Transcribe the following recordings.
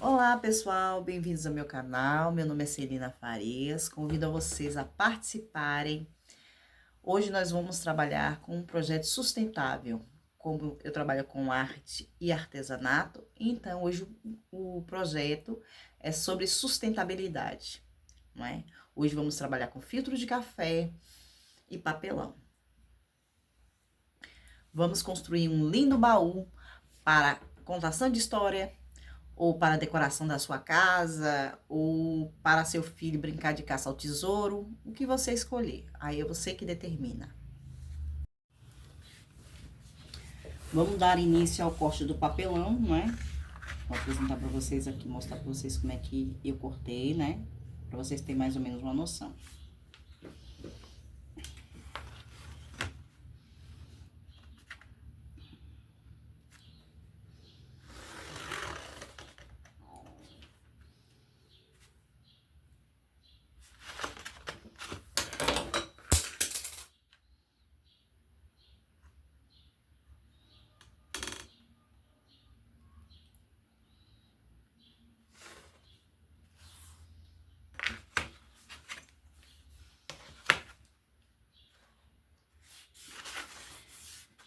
Olá pessoal, bem-vindos ao meu canal. Meu nome é Celina Farias, convido a vocês a participarem. Hoje nós vamos trabalhar com um projeto sustentável. Como eu trabalho com arte e artesanato, então hoje o projeto é sobre sustentabilidade, não é? Hoje vamos trabalhar com filtro de café e papelão. Vamos construir um lindo baú para contação de história, ou para a decoração da sua casa, ou para seu filho brincar de caça ao tesouro, o que você escolher. Aí é você que determina. Vamos dar início ao corte do papelão, né? Vou apresentar para vocês aqui, mostrar para vocês como é que eu cortei, né? Para vocês terem mais ou menos uma noção.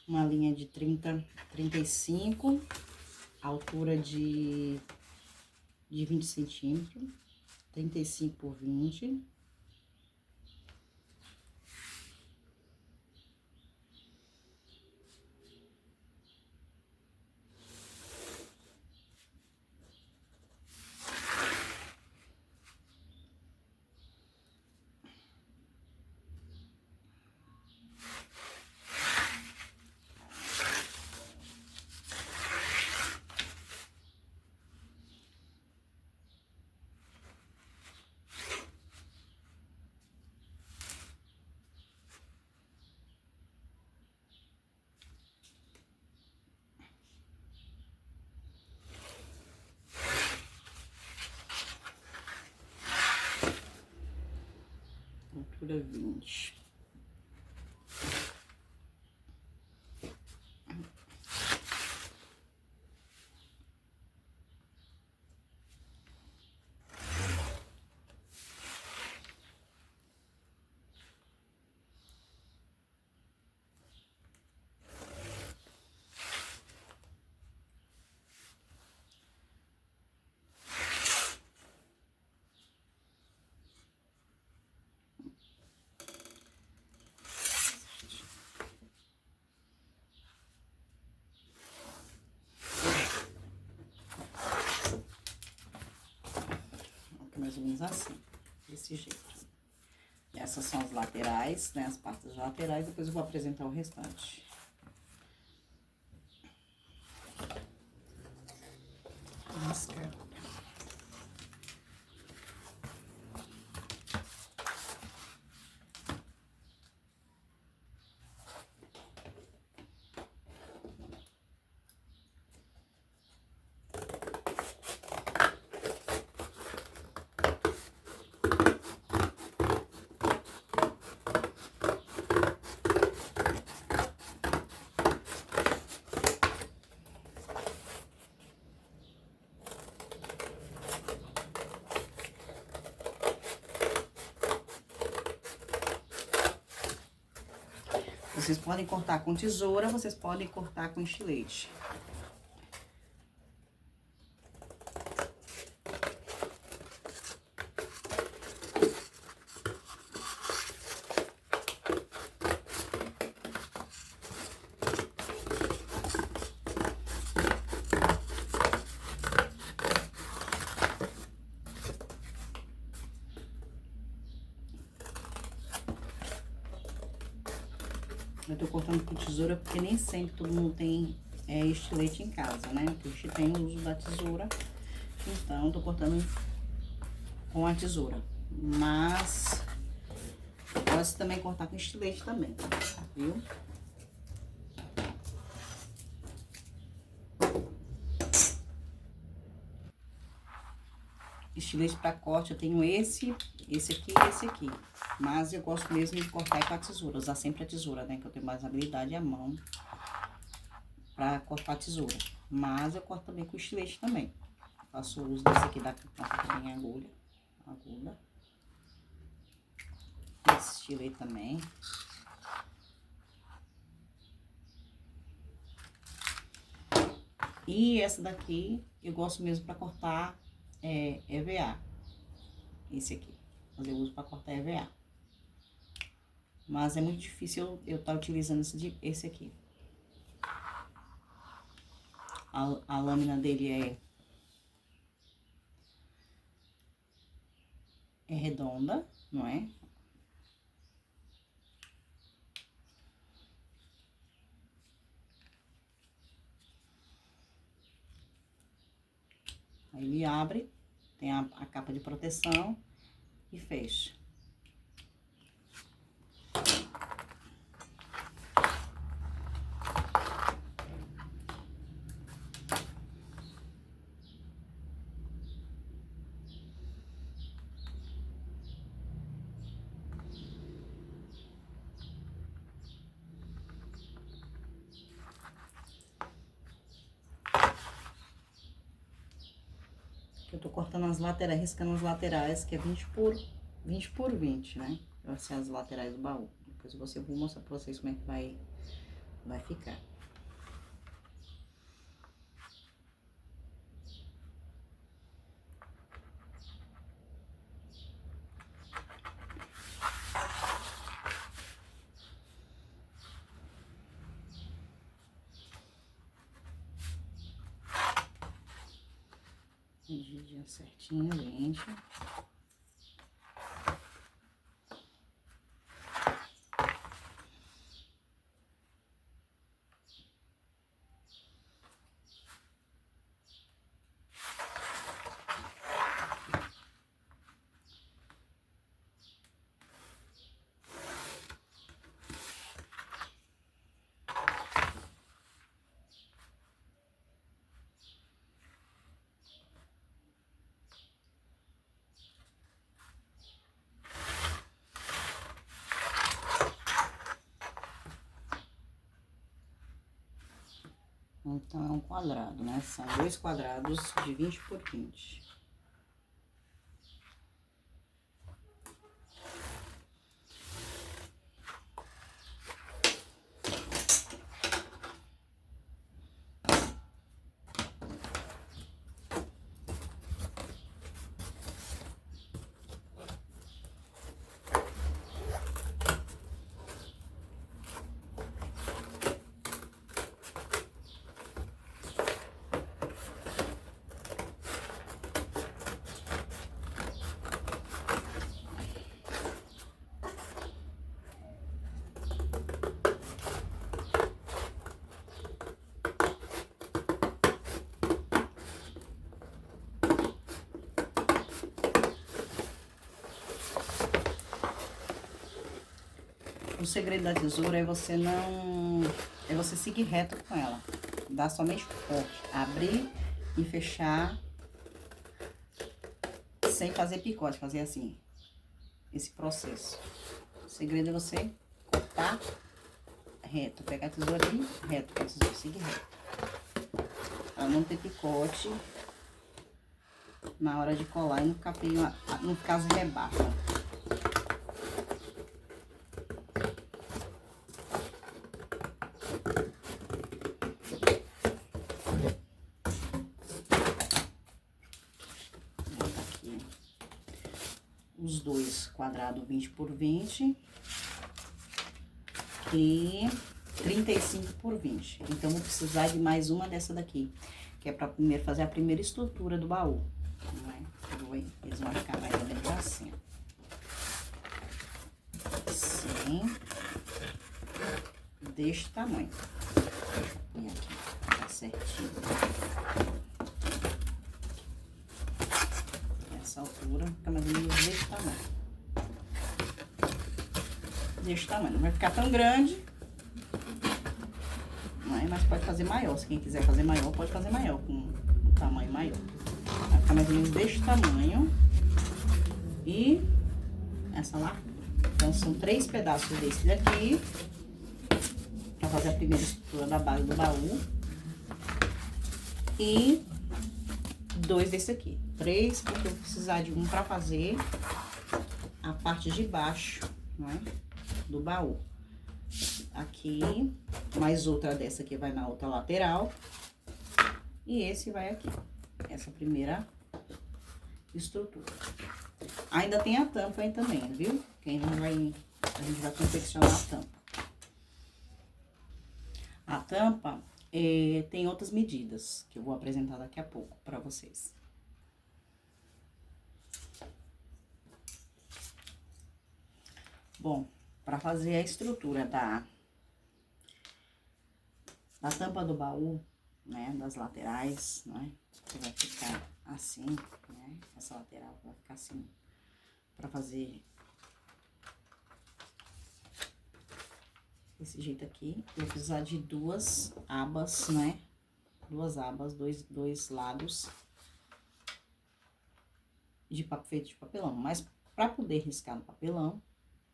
Uma linha de 35, altura de 20 centímetros, 35 por 20. Altura 20. Mais ou menos assim, desse jeito. E essas são as laterais, né, as partes laterais, depois eu vou apresentar o restante. Risca. Vocês podem cortar com tesoura, vocês podem cortar com estilete. Eu tô cortando com tesoura porque nem sempre todo mundo tem estilete em casa, né? A gente tem o uso da tesoura, então eu tô cortando com a tesoura. Mas pode também cortar com estilete também, viu? Estilete para corte, eu tenho esse aqui e esse aqui. Mas eu gosto mesmo de cortar com a tesoura, usar sempre a tesoura, né? Que eu tenho mais habilidade à mão pra cortar a tesoura. Mas eu corto também com estilete também. Faço uso desse aqui da também agulha. Esse estilo aí também. E essa daqui eu gosto mesmo pra cortar EVA. Esse aqui. Mas eu uso pra cortar EVA. Mas é muito difícil eu estar utilizando esse aqui. A lâmina dele é redonda, não é? Aí ele abre, tem a capa de proteção e fecha. Eu tô cortando as laterais, riscando as laterais, que é 20 por 20, né? Vai ser as laterais do baú. Depois eu vou mostrar pra vocês como é que vai ficar. Medidinha certinho, gente. Então, é um quadrado, né? São 2 quadrados de 20 por 20. O segredo da tesoura é você seguir reto com ela. Dá somente corte, abrir e fechar sem fazer picote, fazer assim, esse processo. O segredo é você cortar reto, pegar a tesoura aqui, reto, com a tesoura, seguir reto. Pra não ter picote na hora de colar e não ficar as rebarras. Os 2 quadrados 20 por 20 e 35 por 20. Então, vou precisar de mais uma dessa daqui, que é pra primeiro fazer a primeira estrutura do baú, não é? Eles vão ficar mais ou menos assim. Assim, deste tamanho. E aqui, tá certinho. Altura, fica mais ou menos desse tamanho. Desse tamanho. Não vai ficar tão grande, mas pode fazer maior. Se quem quiser fazer maior, pode fazer maior, com um tamanho maior. Vai ficar mais ou menos desse tamanho. E essa largura. Então, são 3 pedaços desse daqui, pra fazer a primeira estrutura da base do baú. E 2 desse aqui. 3, porque eu vou precisar de um pra fazer a parte de baixo, né, do baú. Aqui, mais outra dessa aqui vai na outra lateral. E esse vai aqui, essa primeira estrutura. Ainda tem a tampa aí também, viu? A gente vai confeccionar a tampa. A tampa tem outras medidas, que eu vou apresentar daqui a pouco pra vocês. Bom, pra fazer a estrutura da tampa do baú, né, das laterais, né, que vai ficar assim, né, essa lateral vai ficar assim, pra fazer desse jeito aqui. Eu vou precisar de 2 abas, né, 2 abas, dois lados de feito de papelão, mas pra poder riscar no papelão,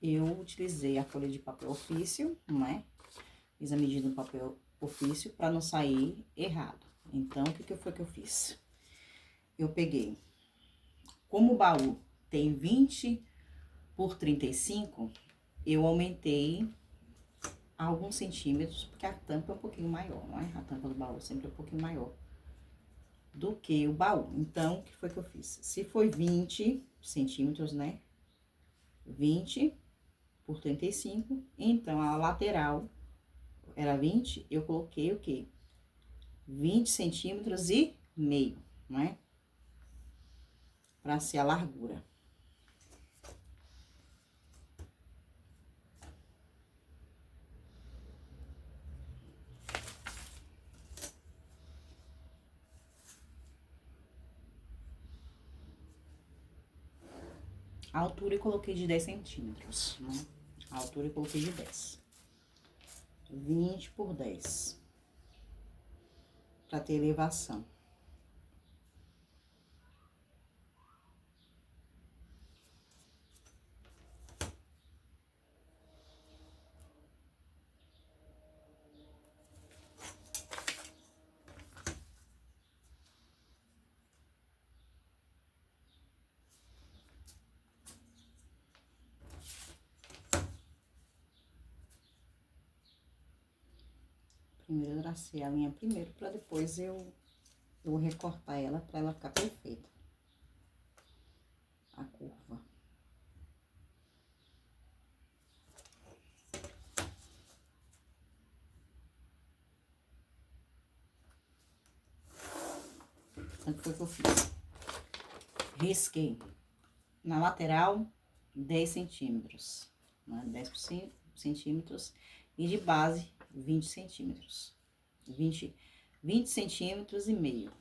eu utilizei a folha de papel ofício, né, fiz a medida do papel ofício para não sair errado. Então, o que foi que eu fiz? Eu peguei, como o baú tem 20 por 35, eu aumentei alguns centímetros, porque a tampa é um pouquinho maior, não é? A tampa do baú sempre é um pouquinho maior do que o baú. Então, o que foi que eu fiz? Se foi 20 centímetros, né? 20 por 35, então a lateral era 20, eu coloquei o quê? 20 centímetros e meio, não é? Pra ser a largura. A altura eu coloquei de 10 centímetros, né? A altura eu coloquei de 10. 20 por 10. Pra ter elevação. Primeiro eu tracei a linha primeiro, pra depois eu recortar ela, pra ela ficar perfeita. A curva. Então, o que foi que eu fiz? Risquei na lateral 10 centímetros, né? 10 centímetros, e de base 20 centímetros. 20 centímetros e meio,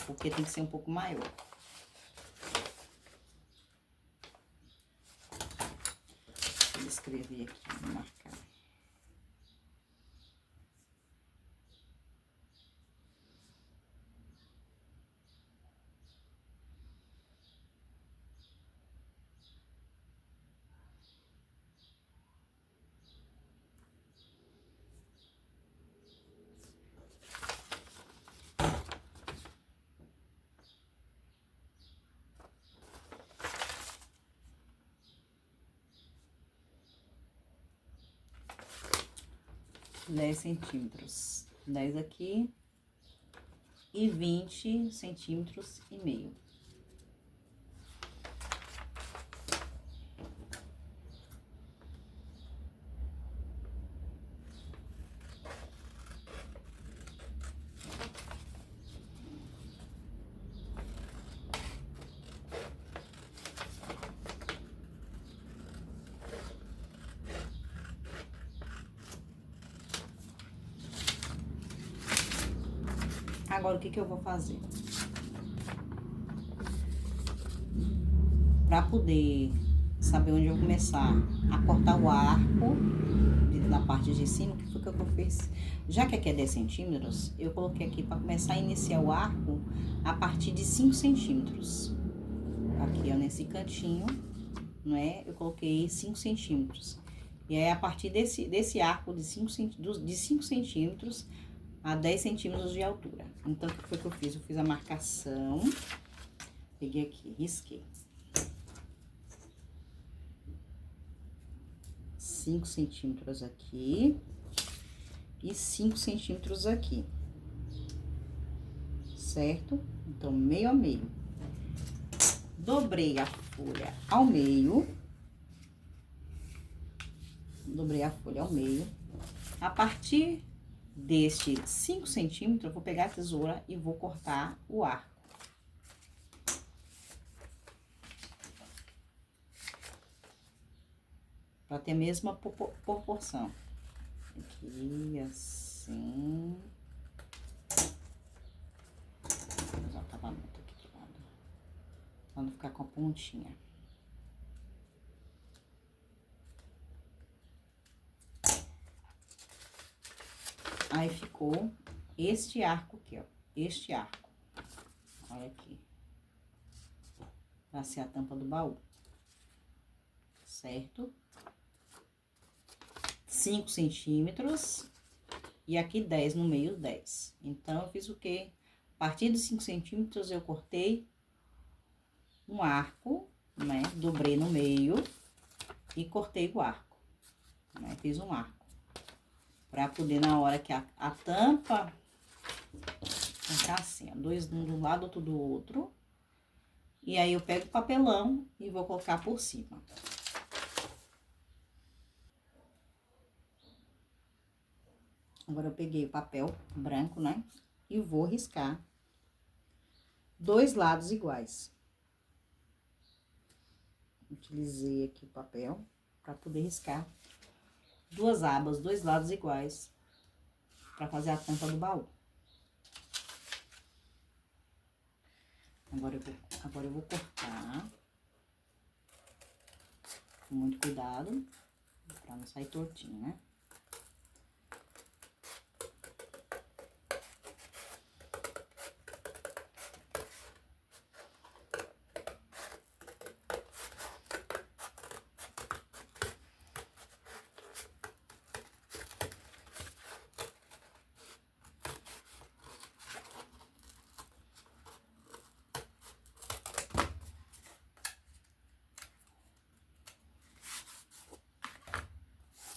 porque tem que ser um pouco maior. Vou escrever aqui, vou marcar. Dez centímetros, 10 aqui e 20 centímetros e meio. Agora, o que eu vou fazer? Pra poder saber onde eu vou começar a cortar o arco na parte de cima, o que foi que eu fiz? Já que aqui é 10 centímetros, eu coloquei aqui pra começar a iniciar o arco a partir de 5 centímetros. Aqui, ó, nesse cantinho, não é? Eu coloquei 5 centímetros. E aí, a partir desse arco de 5 centímetros, a 10 centímetros de altura. Então, o que foi que eu fiz? Eu fiz a marcação, peguei aqui, risquei. 5 centímetros aqui e 5 centímetros aqui, certo? Então, meio a meio. Dobrei a folha ao meio. Dobrei a folha ao meio. A partir deste 5 centímetros, eu vou pegar a tesoura e vou cortar o arco. Pra ter a mesma proporção. Aqui, assim. Vou usar o acabamento aqui do lado. Pra não ficar com a pontinha. Aí, ficou este arco aqui, ó. Este arco. Olha aqui. Pra ser a tampa do baú. Certo? 5 centímetros. E aqui 10, no meio 10. Então, eu fiz o quê? A partir dos 5 centímetros, eu cortei um arco, né? Dobrei no meio e cortei o arco, né? Fiz um arco. Pra poder, na hora que a tampa, ficar assim, ó, dois um do lado, outro do outro. E aí, eu pego o papelão e vou colocar por cima. Agora, eu peguei o papel branco, né? E vou riscar 2 lados iguais. Utilizei aqui o papel pra poder riscar 2 abas, 2 lados iguais, pra fazer a tampa do baú. Agora eu vou cortar com muito cuidado, pra não sair tortinho, né?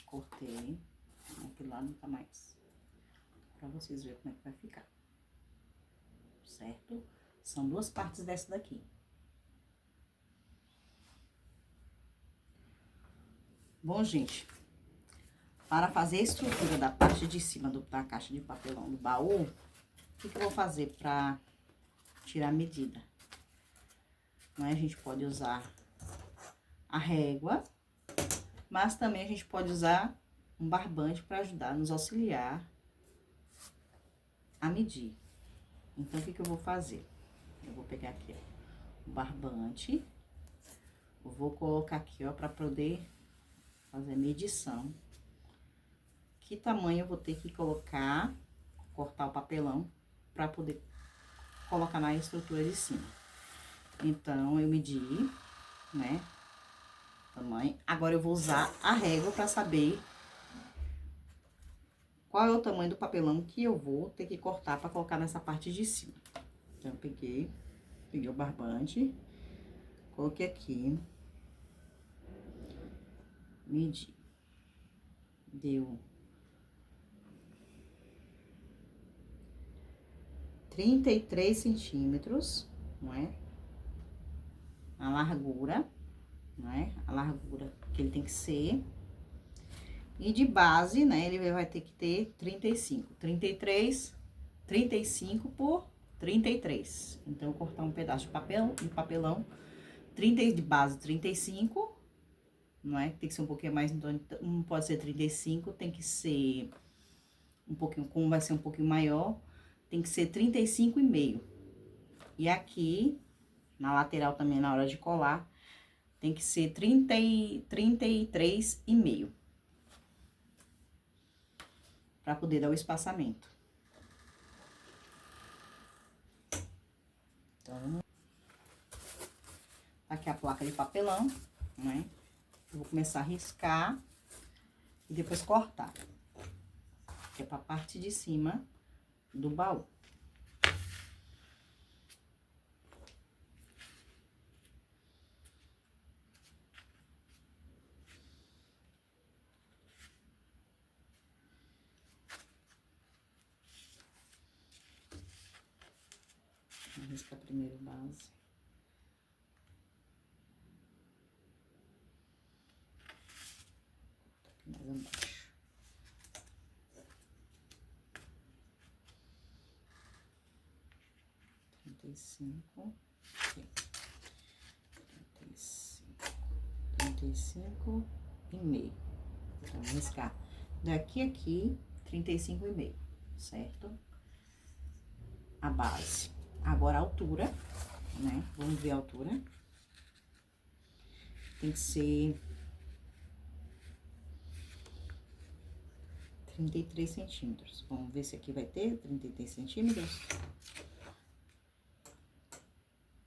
Cortei, aqui lá não tá mais, pra vocês verem como é que vai ficar, certo? São 2 partes dessa daqui. Bom, gente, para fazer a estrutura da parte de cima da caixa de papelão do baú, o que eu vou fazer pra tirar a medida? Não é? A gente pode usar a régua, mas também a gente pode usar um barbante para ajudar, nos auxiliar a medir. Então, o que eu vou fazer? Eu vou pegar aqui, ó, o barbante, eu vou colocar aqui, ó, para poder fazer a medição. Que tamanho eu vou ter que colocar, cortar o papelão, para poder colocar na estrutura de cima. Então, eu medi, né, tamanho. Agora, eu vou usar a régua para saber qual é o tamanho do papelão que eu vou ter que cortar para colocar nessa parte de cima. Então, eu peguei o barbante, coloquei aqui, medi, deu 33 centímetros, não é? A largura, não é? A largura que ele tem que ser. E de base, né, ele vai ter que ter 35. 35 por 33. Então, eu vou cortar um pedaço de papelão, 30 de base, 35, não é? Tem que ser um pouquinho mais, então, não pode ser 35, tem que ser um pouquinho, como vai ser um pouquinho maior, tem que ser 35,5. E aqui, na lateral também, na hora de colar, tem que ser 33,5. Pra poder dar o espaçamento. Então, aqui a placa de papelão, né? Eu vou começar a riscar e depois cortar. Que é pra parte de cima do baú. Vou riscar primeiro base. Aqui mais abaixo. Trinta e cinco. Trinta e cinco e meio. Então, vou riscar daqui a aqui, 35,5, certo? A base. Agora, a altura, né? Vamos ver a altura. Tem que ser 33 centímetros. Vamos ver se aqui vai ter 33 centímetros.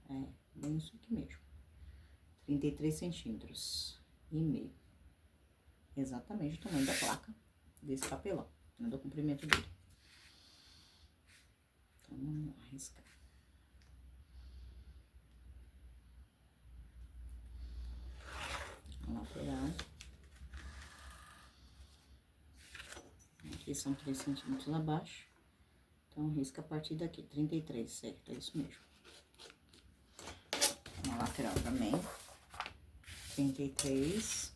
É, bem isso aqui mesmo. 33 centímetros e meio. Exatamente o tamanho da placa desse papelão, né, do comprimento dele. Então, vamos lá, riscar. A lateral. Aqui são 3 centímetros abaixo. Então, risca a partir daqui, 33, certo? É isso mesmo. Na lateral também. 33.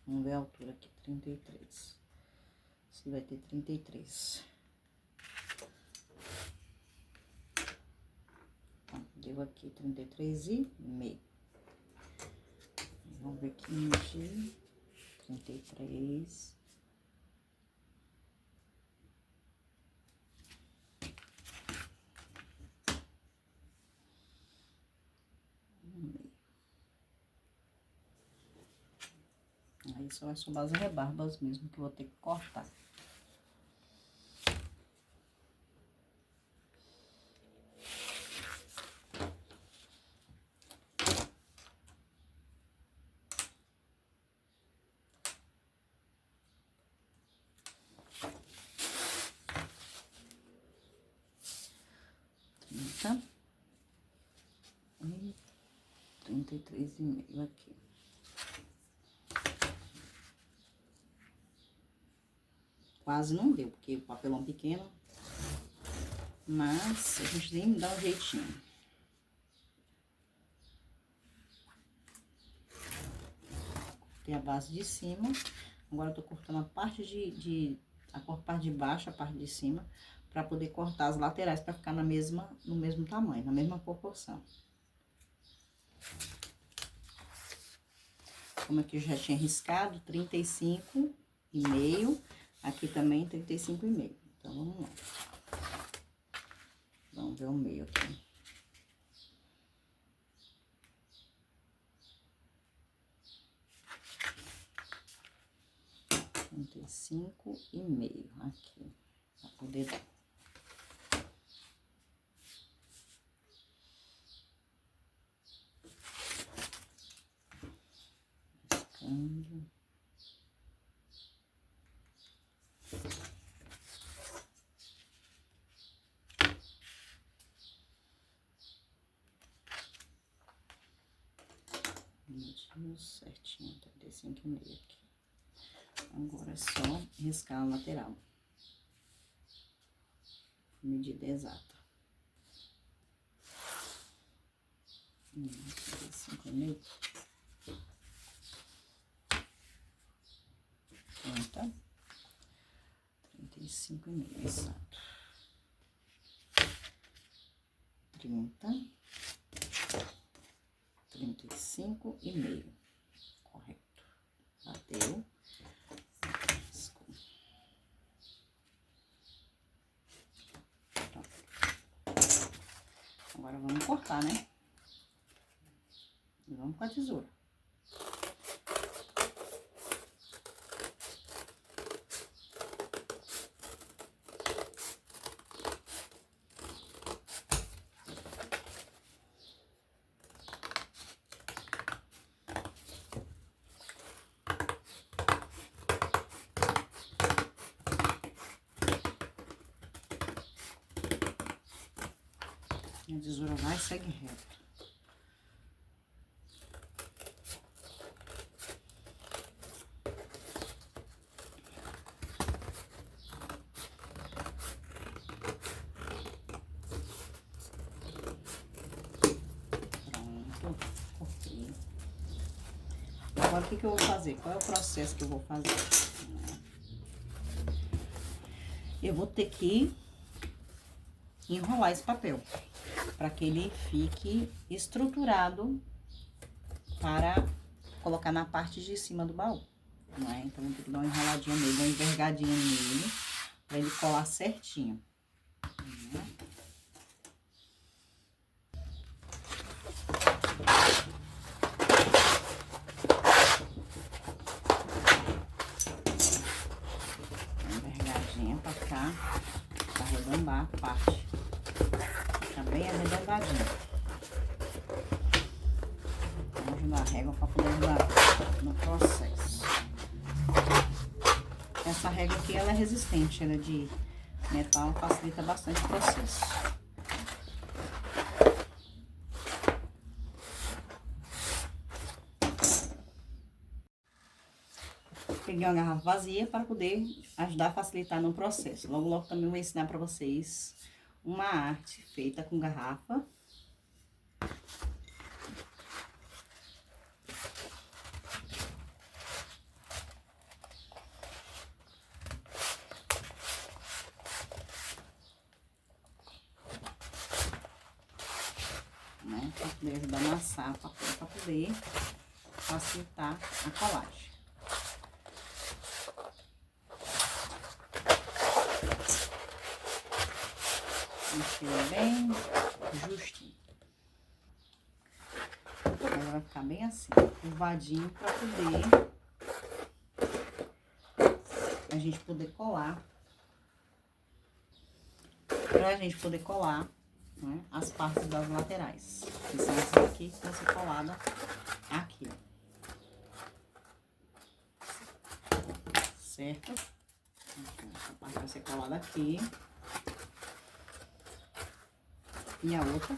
Vamos ver a altura aqui, 33. Se vai ter 33. Deu aqui 33,5. Vamos ver aqui, medir. 33. Aí só vai sobrar as rebarbas mesmo que eu vou ter que cortar. Tá? E 33,5 aqui. Quase não deu, porque o papelão pequeno, mas a gente tem que dar um jeitinho. Tem a base de cima, agora eu tô cortando a parte a parte de baixo, a parte de cima, pra poder cortar as laterais, pra ficar no mesmo tamanho, na mesma proporção. Como aqui eu já tinha riscado, 35,5. Aqui também 35,5. Então, vamos lá. Vamos ver o meio aqui. Trinta e 35,5 aqui, pra poder dar. Riscando. Mediu certinho, 35,5 aqui. Agora é só riscar a lateral. Medida exata. 35,5. Pronta. 35,5, exato. 35,5. Correto. Bateu. Agora vamos cortar, né? E vamos com a tesoura. A tesoura vai e segue reto. Pronto, cortei. Agora, o que que eu vou fazer? Qual é o processo que eu vou fazer? Eu vou ter que enrolar esse papel, para que ele fique estruturado para colocar na parte de cima do baú, não é? Então, vou ter que dar uma enroladinha nele, uma envergadinha nele, para ele colar certinho. Envergadinha para cá, para arredondar a parte. Fica bem arredondadinho. Vamos ajudar a régua para poder ajudar no processo. Essa régua aqui, ela é resistente, ela é de metal, facilita bastante o processo. Peguei uma garrafa vazia para poder ajudar a facilitar no processo. Logo, logo também vou ensinar para vocês uma arte feita com garrafa. Né? Para poder ajudar a amassar o papel, para poder facilitar a colagem. Mexer bem justinho. Agora vai ficar bem assim, curvadinho, para poder a gente poder colar. Pra gente poder colar, né, as partes das laterais. Que são essas aqui que vão ser coladas aqui, ó. Certo? Então, essa parte vai ser colada aqui. E a outra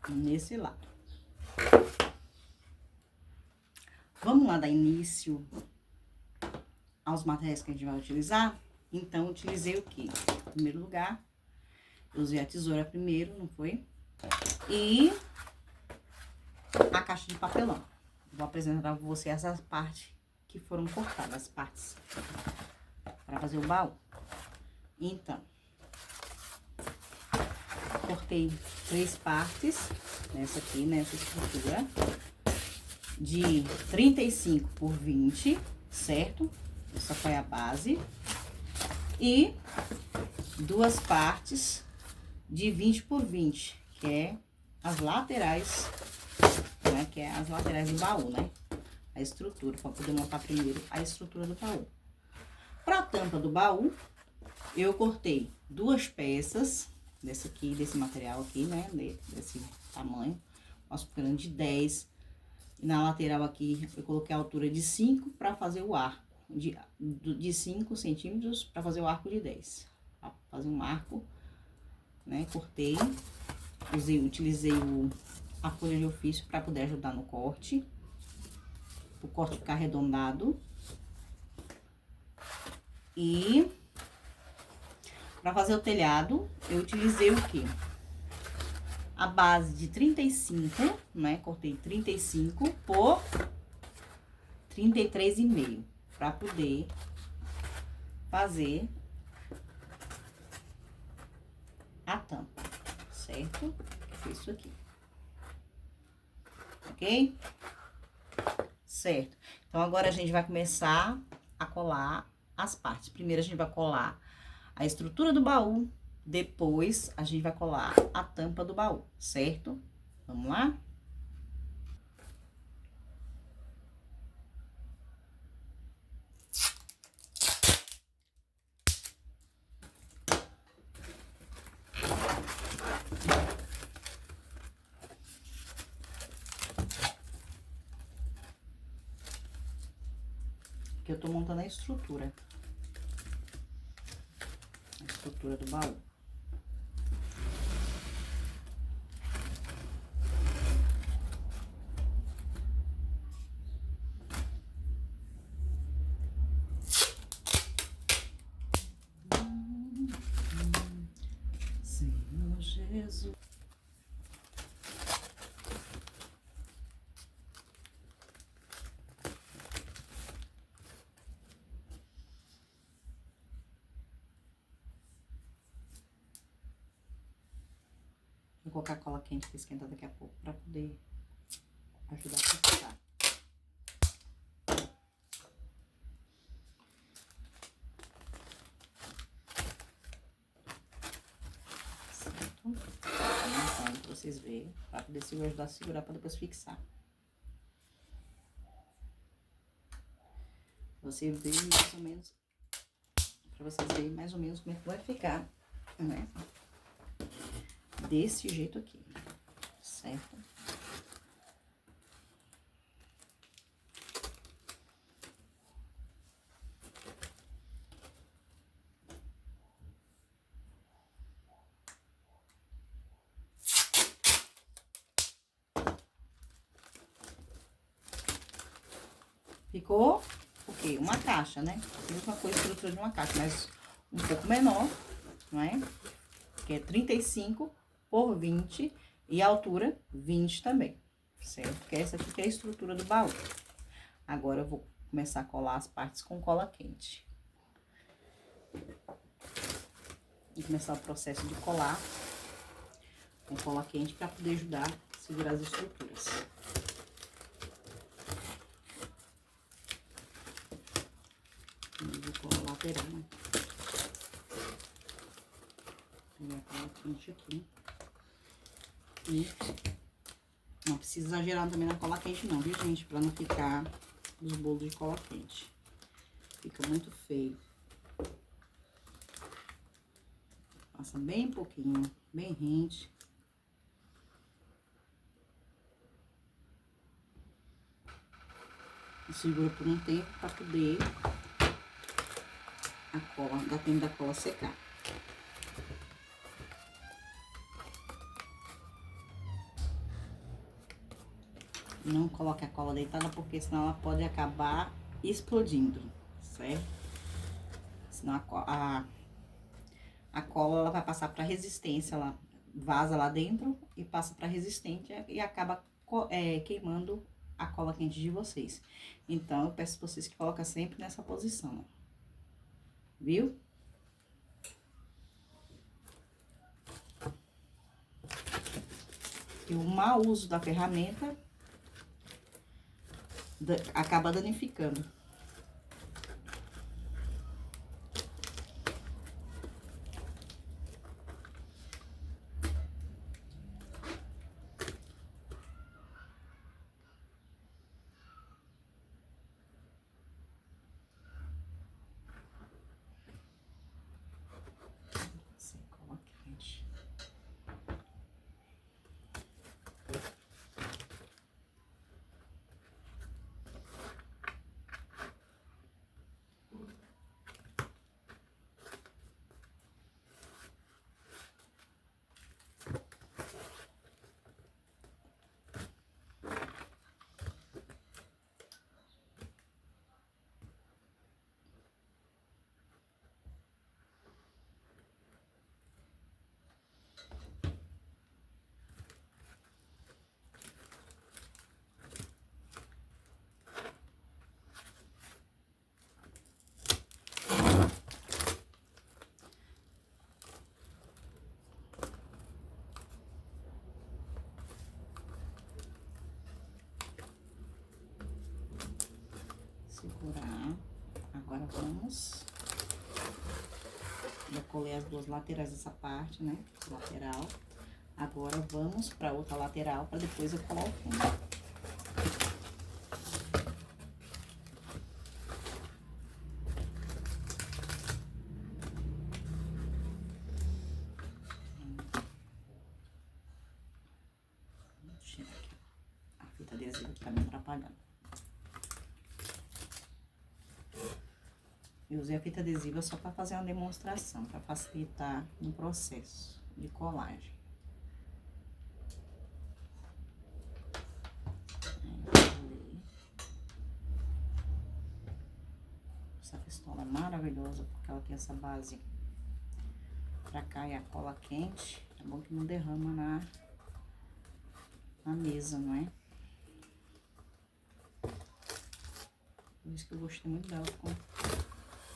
nesse lado. Vamos lá dar início aos materiais que a gente vai utilizar? Então, eu utilizei o quê? Em primeiro lugar, eu usei a tesoura primeiro, não foi? E a caixa de papelão. Vou apresentar para você essas partes que foram cortadas, as partes para fazer o baú. Então, cortei 3 partes nessa aqui, nessa estrutura, de 35 por 20, certo? Essa foi a base. E 2 partes de 20 por 20, que é as laterais, né? Que é as laterais do baú, né? A estrutura, para poder montar primeiro a estrutura do baú. Para a tampa do baú, eu cortei 2 peças desse aqui, desse material aqui, né? Desse tamanho, nosso grande de 10. E na lateral aqui, eu coloquei a altura de 5 para fazer o arco, de 5 centímetros para fazer o arco de 10. Pra fazer um arco, né? Cortei, utilizei a folha de ofício para poder ajudar no corte, o corte ficar arredondado. E para fazer o telhado, eu utilizei o quê? A base de 35, né? Cortei 35 por 33,5 para poder fazer a tampa, certo? Fiz isso aqui. Ok? Certo. Então, agora a gente vai começar a colar as partes. Primeiro, a gente vai colar a estrutura do baú, depois a gente vai colar a tampa do baú, certo? Vamos lá? Aqui eu tô montando a estrutura do baú. Jesus. Vou colocar a cola quente para esquentar daqui a pouco, para poder ajudar a fixar. Certo? Então, para vocês verem, para poder ajudar a segurar para depois fixar. Você vê mais ou menos, para vocês verem mais ou menos como é que vai ficar, né? Desse jeito aqui, certo? Ficou o quê? Uma caixa, né? Mesma coisa, estrutura de uma caixa, mas um pouco menor, não é? Que é 35 por 20 e a altura 20 também, certo? Porque essa aqui que é a estrutura do baú. Agora eu vou começar a colar as partes com cola quente. Vou começar o processo de colar com cola quente para poder ajudar a segurar as estruturas. Eu vou colar a lateral, né? Pegar a cola quente aqui. E não precisa exagerar também na cola quente não, viu, gente? Pra não ficar os bolos de cola quente. Fica muito feio. Passa bem pouquinho, bem rente. E segura por um tempo pra poder a cola, dar tempo da cola secar. Não coloque a cola deitada, porque senão ela pode acabar explodindo, certo? Senão a cola ela vai passar para resistência, ela vaza lá dentro e passa para resistência e acaba queimando a cola quente de vocês. Então, eu peço pra vocês que coloquem sempre nessa posição, ó. Viu? E o mau uso da ferramenta acaba danificando. Assim, cola quente. Segurar. Agora vamos. Já colei as duas laterais dessa parte, né? Lateral. Agora vamos para outra lateral para depois eu colar o fundo. Tirar aqui a fita adesiva que tá me atrapalhando. Eu usei a fita adesiva só para fazer uma demonstração, para facilitar no processo de colagem. Essa pistola é maravilhosa, porque ela tem essa base pra cá e a cola quente. É bom que não derrama na mesa, não é? Por isso que eu gostei muito dela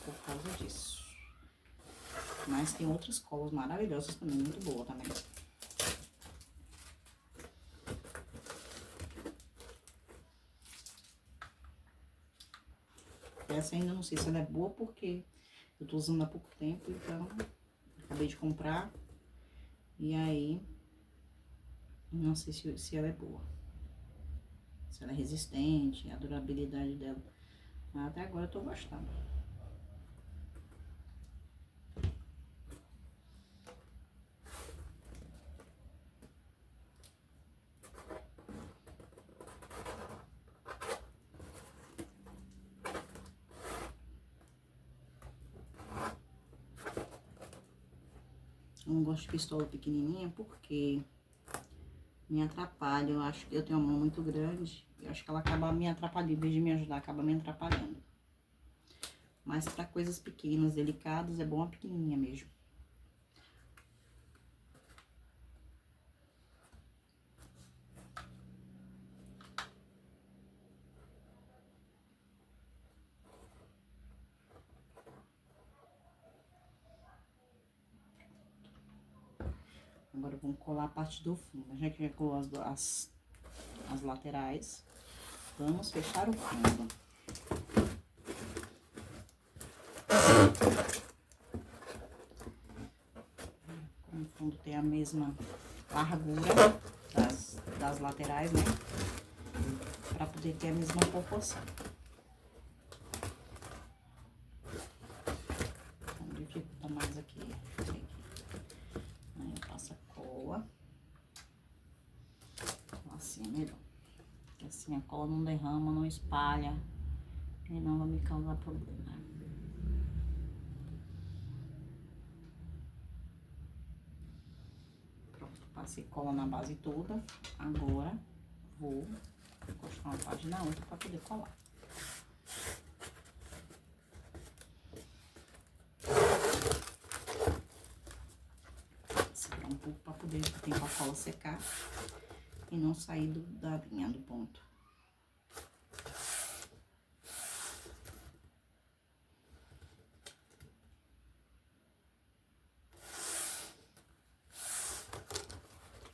por causa disso. Mas tem outras colas maravilhosas também, muito boa também. Essa ainda não sei se ela é boa porque eu tô usando há pouco tempo, então acabei de comprar. E aí, não sei se ela é boa. Se ela é resistente, a durabilidade dela. Mas até agora eu tô gostando. Eu não gosto de pistola pequenininha porque me atrapalha. Eu acho que eu tenho uma mão muito grande. Eu acho que ela acaba me atrapalhando, em vez de me ajudar, acaba me atrapalhando. Mas para coisas pequenas, delicadas, é bom a pequenininha mesmo. Agora vamos colar a parte do fundo. Já que já colou as laterais, vamos fechar o fundo. Como o fundo tem a mesma largura das laterais, né? Pra poder ter a mesma proporção. Então, dificulta mais aqui. Aí eu passo a cola. Assim é melhor. Porque assim a cola não derrama, não espalha. E não vai me causar problema. Pronto, passei cola na base toda. Agora vou encostar uma página na outra pra poder colar. Segurar um pouco pra poder ter tempo a cola secar e não sair da linha do ponto.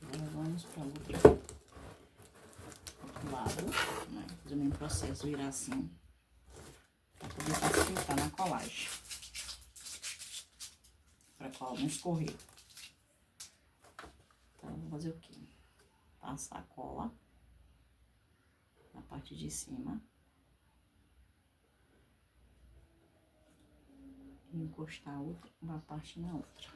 Agora vamos para o outro lado, né? Fazer o mesmo processo, virar assim, para poder facilitar na colagem. Para a cola não escorrer. Então, eu vou fazer o quê? Passar a cola na parte de cima. E encostar uma parte na outra.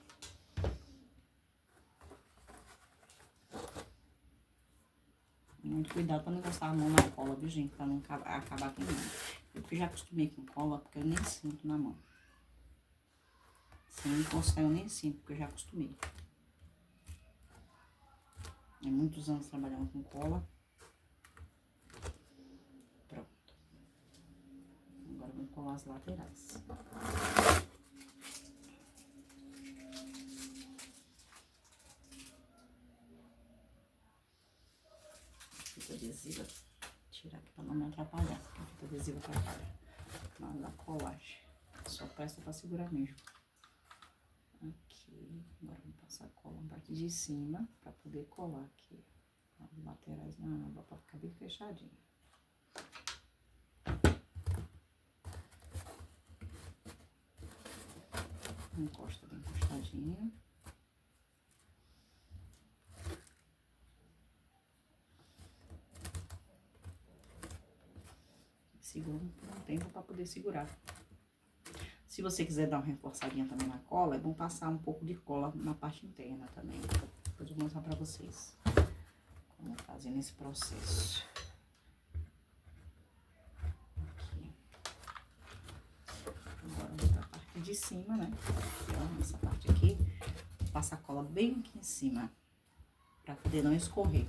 Muito cuidado pra não encostar a mão na cola, viu, gente? Pra não acabar queimando. Eu já acostumei com cola, porque eu nem sinto na mão. Sem encostar, eu nem sinto, porque eu já acostumei. É muitos anos trabalhando com cola. Pronto. Agora vamos colar as laterais. Fita adesiva, tirar aqui pra não me atrapalhar, porque a fita adesiva atrapalha na hora da colagem. Só presta pra segurar mesmo. Aqui, agora vamos passar a cola na parte de cima pra poder colar aqui as laterais na aba, pra ficar bem fechadinho. Encosta bem encostadinho. Segura por um tempo para poder segurar. Se você quiser dar uma reforçadinha também na cola, é bom passar um pouco de cola na parte interna também. Depois eu vou mostrar para vocês como fazer nesse processo. Aqui. Agora vamos para a parte de cima, né? Então, essa parte aqui, passa a cola bem aqui em cima, para poder não escorrer.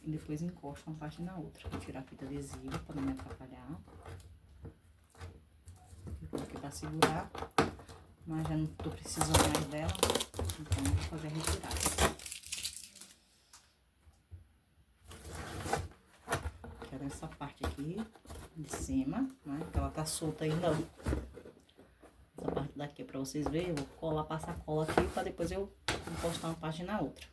E depois encosta uma parte na outra. Vou tirar a fita adesiva para não me atrapalhar. Eu coloquei para segurar, mas já não tô precisando mais dela. Então, eu vou fazer de cima, né? Que ela tá solta ainda. Essa parte daqui pra vocês verem, eu vou colar, passar cola aqui pra depois eu encostar uma parte na outra.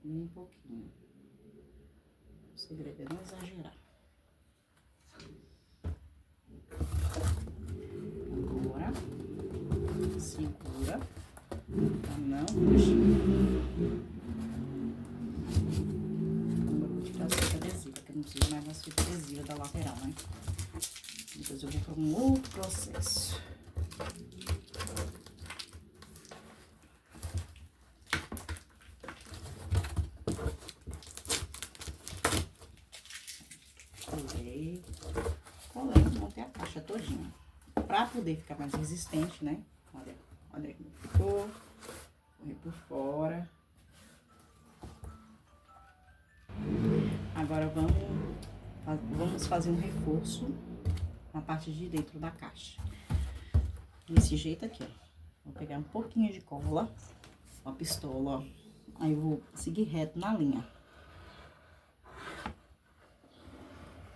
Bem um pouquinho. O segredo é não exagerar. Agora, segura pra não fugir. Agora eu vou tirar a fita adesiva, porque eu não preciso mais das fitas adesivas da lateral, né? Depois eu vou para um outro processo. Colei, montei a caixa todinha. Pra poder ficar mais resistente, né? Olha, olha como ficou. Correr por fora. Agora vamos fazer um reforço na parte de dentro da caixa. Desse jeito aqui, ó. Vou pegar um pouquinho de cola, uma pistola, ó. Aí eu vou seguir reto na linha.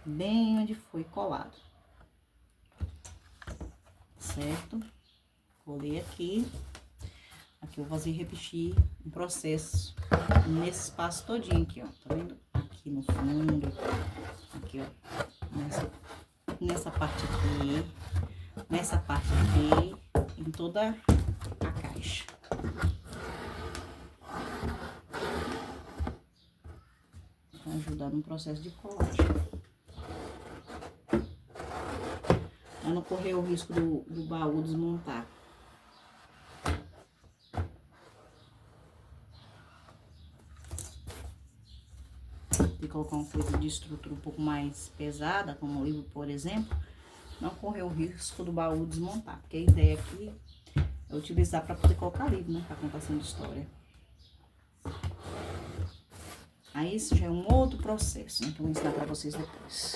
Bem onde foi colado. Certo? Colei aqui. Aqui eu vou fazer repetir um processo nesse espaço todinho aqui, ó. Tá vendo? Aqui no fundo. Aqui, ó. Nessa parte aqui. Nessa parte aqui. Em toda a caixa. Pra ajudar no processo de colagem. Pra não correr o risco do baú desmontar. De colocar uma coisa de estrutura um pouco mais pesada, como o livro, por exemplo, não correr o risco do baú desmontar. Porque a ideia aqui é utilizar para poder colocar livro, né? Para contação de história. Aí isso já é um outro processo, né? Que eu vou ensinar para vocês depois.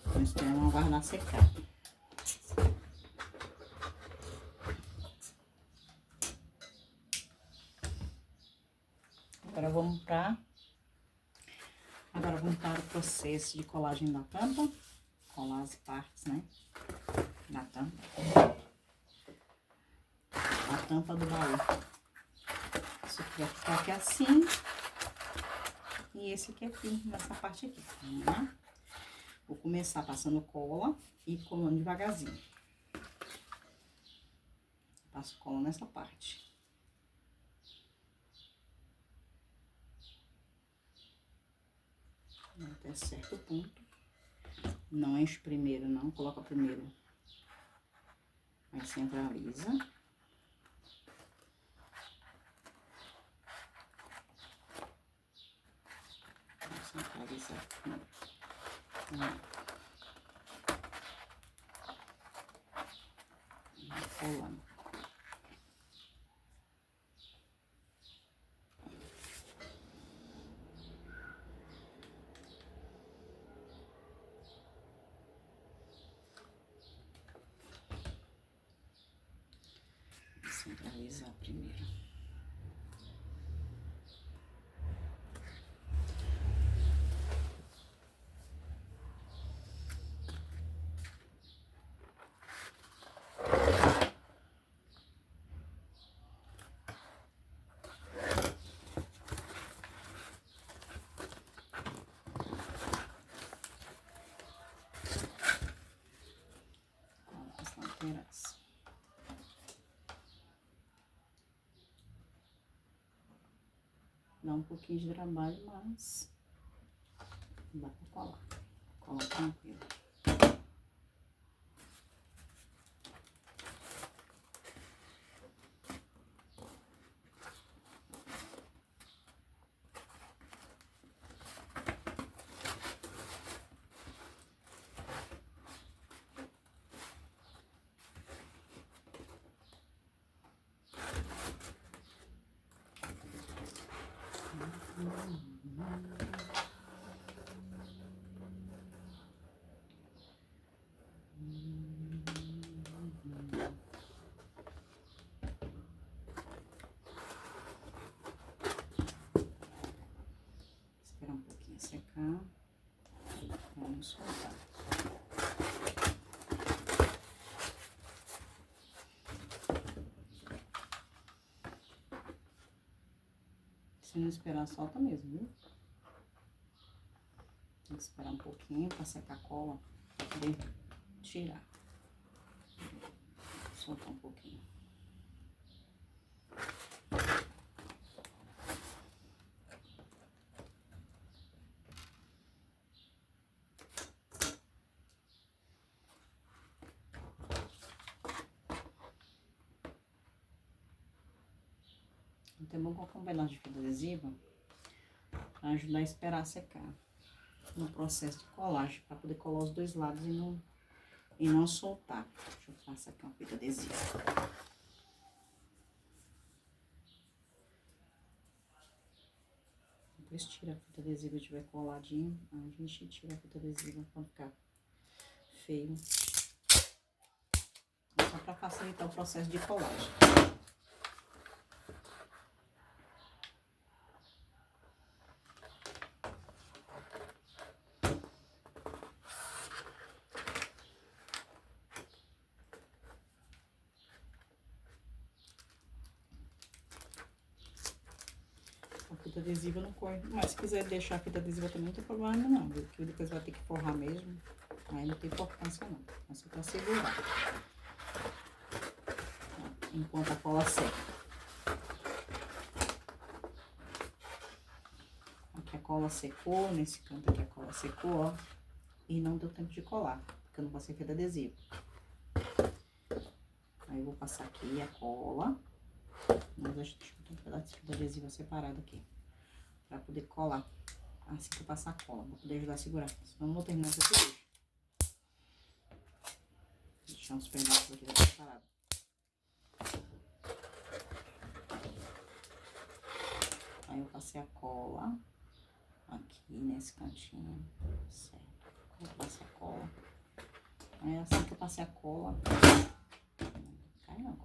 Vamos esperar aguardar secar. Agora vamos para o processo de colagem da tampa. Colar as partes, né? Da tampa. A tampa do baú. Isso aqui vai ficar aqui assim. E esse aqui, nessa parte aqui. Tá? Vou começar passando cola e colando devagarzinho. Passo cola nessa parte. Até certo ponto. Não enche primeiro, não. Coloca primeiro. Aí centraliza. Vou centralizar aqui. Colando. Centralizar primeiro. As laterais. Dá um pouquinho de trabalho, mas dá pra colar. Cola tranquilo. secar. Vamos soltar. Se não esperar, solta mesmo, viu? Tem que esperar um pouquinho pra secar a cola, pra poder tirar. Soltar um pouquinho. Então é bom colocar um pedaço de fita adesiva para ajudar a esperar secar no processo de colagem, para poder colar os dois lados e não soltar. Deixa eu passar aqui uma fita adesiva. Depois tira a fita adesiva, se tiver coladinho, a gente tira a fita adesiva para ficar feio. É só para facilitar o processo de colagem. Fita adesiva não corre, mas se quiser deixar a fita adesiva também não tem problema não, viu? Porque depois vai ter que forrar mesmo, aí não tem importância não, é só pra segurar, enquanto a cola seca. Aqui a cola secou, nesse canto aqui a cola secou, ó, e não deu tempo de colar, porque eu não passei fita adesiva. Aí eu vou passar aqui a cola, mas deixa eu botar um pedaço de fita adesiva separado aqui. Pra poder colar, assim que eu passar a cola, pra poder ajudar a segurar. Senão eu não vou terminar essa cirurgia. Deixar uns pedaços aqui separados. Aí eu passei a cola aqui nesse cantinho, certo? Eu passei a cola. Aí assim que eu passei a cola, não cai não.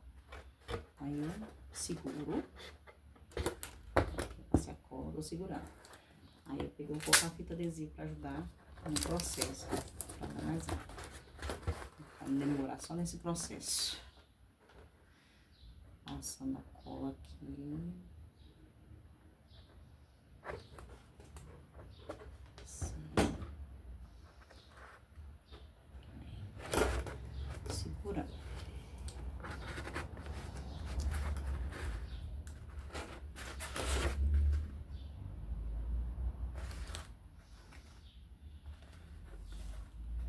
Aí eu seguro. Vou segurar. Aí eu peguei um pouco a fita adesiva para ajudar no processo, para dar mais rápido, para não demorar só nesse processo. Passando a cola aqui. Assim. Segurando.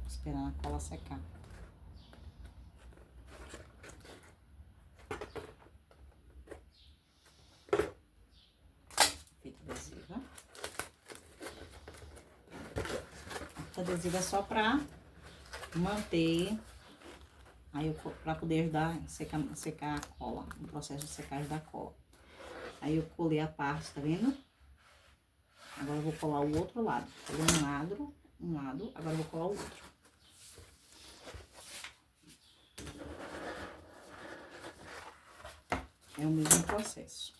Esperando a cola secar. Fita adesiva. A fita adesiva é só pra manter, aí pra poder ajudar a secar a cola, no processo de secagem da cola. Aí eu colei a parte, tá vendo? Agora eu vou colar o outro lado. Colei um lado, agora eu vou colar o outro. É o mesmo processo.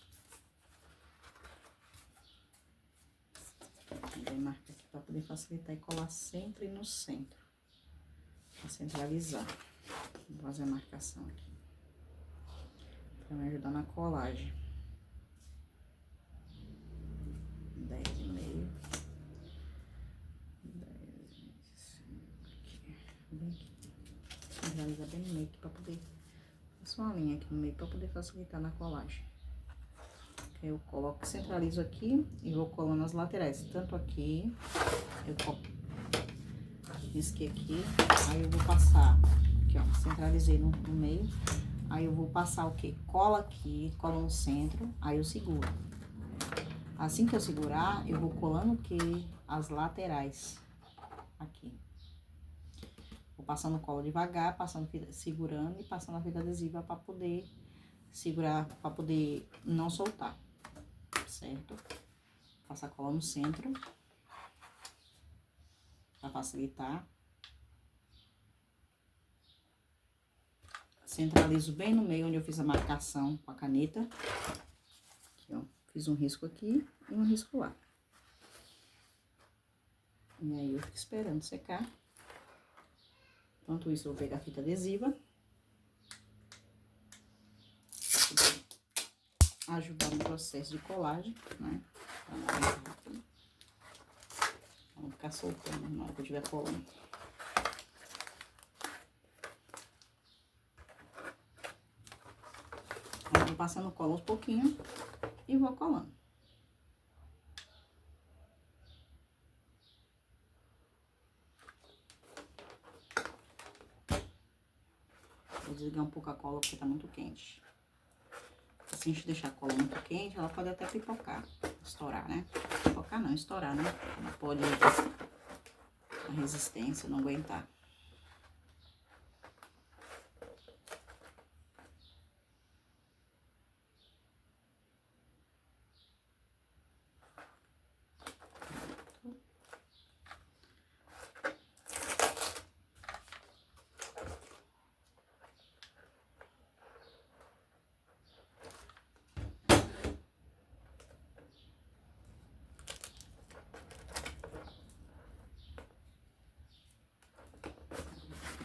Também marca aqui para poder facilitar e colar sempre no centro. Para centralizar. Vou fazer a marcação aqui. Para me ajudar na colagem. 10,5. 10,5 aqui. Bem aqui. Centralizar bem no meio aqui para poder... Faço uma linha aqui no meio para poder facilitar na colagem. Eu coloco, centralizo aqui e vou colando as laterais. Tanto aqui, eu risquei aqui, aí eu vou passar, aqui ó, centralizei no meio. Aí eu vou passar o quê? Cola aqui, cola no centro, aí eu seguro. Assim que eu segurar, eu vou colando o quê? As laterais, aqui. Vou passando cola devagar, segurando e passando a fita adesiva para poder segurar, para poder não soltar, certo? Passar cola no centro, para facilitar. Centralizo bem no meio onde eu fiz a marcação com a caneta. Aqui, ó, fiz um risco aqui e um risco lá. E aí eu fico esperando secar. Enquanto isso, eu vou pegar a fita adesiva. Ajudar no processo de colagem, né? Pra não ficar soltando na hora que eu estiver colando. Eu vou passando cola aos pouquinhos e vou colando. Vou desligar um pouco a cola porque tá muito quente. Se a gente deixar a cola muito quente, ela pode até pipocar, estourar, né? Pipocar não, estourar, né? Ela pode, a resistência, não aguentar.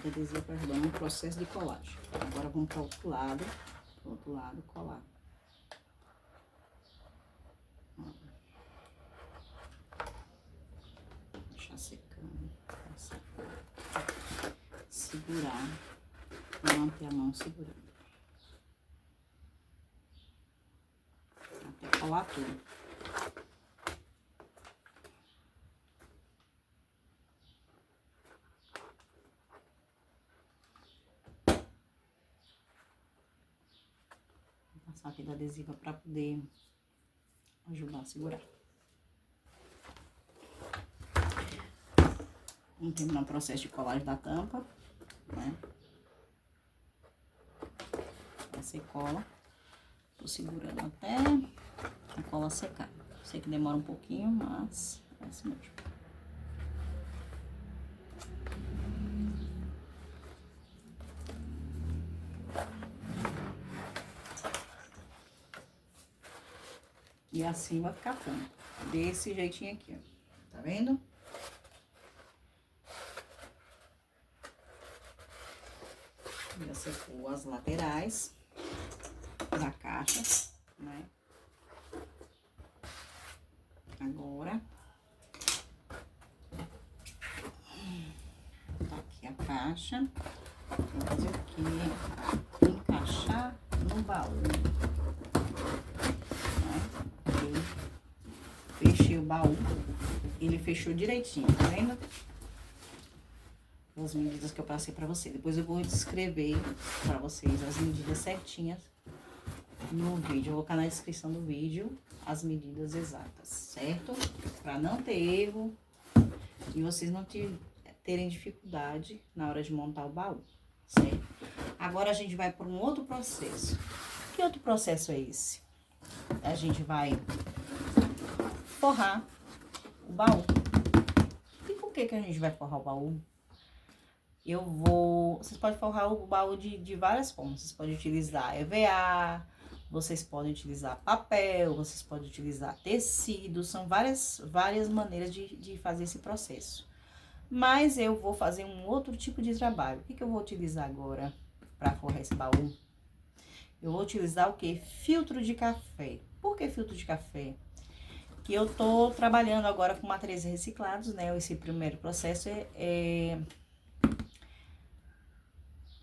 Adesivo para ajudar no processo de colagem. Agora vamos para o outro lado, colar. Deixar secando, segurar, manter a mão segurando. Até colar tudo. Passar aqui da adesiva para poder ajudar a segurar. Vamos terminar o processo de colagem da tampa, né? Essa cola. Tô segurando até a cola secar. Sei que demora um pouquinho, mas é assim mesmo. E assim vai ficar pronto. Desse jeitinho aqui, ó. Tá vendo? Já secou as laterais da caixa, né? Agora, tá aqui a caixa. Vou fazer o quê? Encaixar no baú. Fechei o baú, ele fechou direitinho, tá vendo? As medidas que eu passei pra você. Depois eu vou descrever pra vocês as medidas certinhas no vídeo. Eu vou colocar na descrição do vídeo as medidas exatas, certo? Pra não ter erro e vocês não terem dificuldade na hora de montar o baú, certo? Agora a gente vai para um outro processo. Que outro processo é esse? A gente vai forrar o baú. E por que a gente vai forrar o baú? Vocês podem forrar o baú de várias formas. Vocês podem utilizar EVA, vocês podem utilizar papel, vocês podem utilizar tecido. São várias maneiras de fazer esse processo. Mas eu vou fazer um outro tipo de trabalho. O que eu vou utilizar agora para forrar esse baú? Eu vou utilizar o quê? Filtro de café. Por que filtro de café? Que eu tô trabalhando agora com materiais reciclados, né? Esse primeiro processo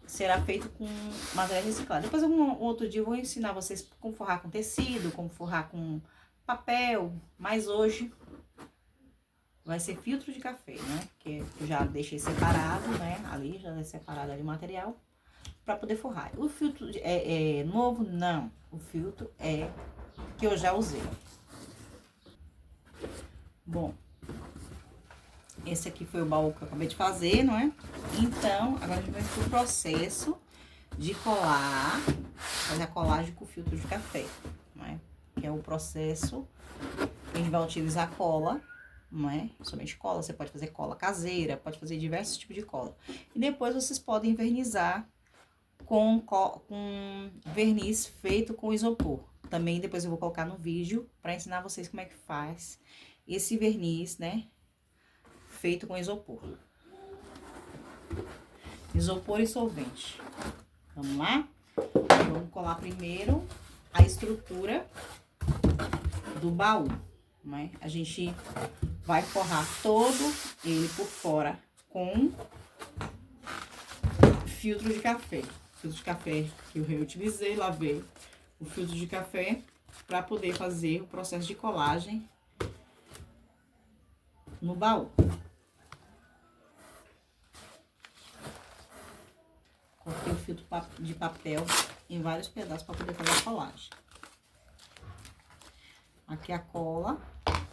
será feito com material reciclado. Depois, um outro dia, eu vou ensinar vocês como forrar com tecido, como forrar com papel. Mas hoje vai ser filtro de café, né? Que eu já deixei separado, né? Ali, já é separado ali o material para poder forrar. O filtro é novo? Não. O filtro é que eu já usei. Bom, esse aqui foi o baú que eu acabei de fazer, não é? Então, agora a gente vai pro processo de colar, fazer a colagem com filtro de café, não é? Que é o processo que a gente vai utilizar cola, não é? Somente cola, você pode fazer cola caseira, pode fazer diversos tipos de cola. E depois vocês podem vernizar com verniz feito com isopor. Também depois eu vou colocar no vídeo para ensinar vocês como é que faz esse verniz, né? feito com isopor. Isopor e solvente. Vamos lá? Vamos colar primeiro a estrutura do baú, né? A gente vai forrar todo ele por fora com filtro de café. Filtro de café que eu reutilizei, lavei o filtro de café para poder fazer o processo de colagem no baú. Cortei o filtro de papel em vários pedaços para poder fazer a colagem. Aqui a cola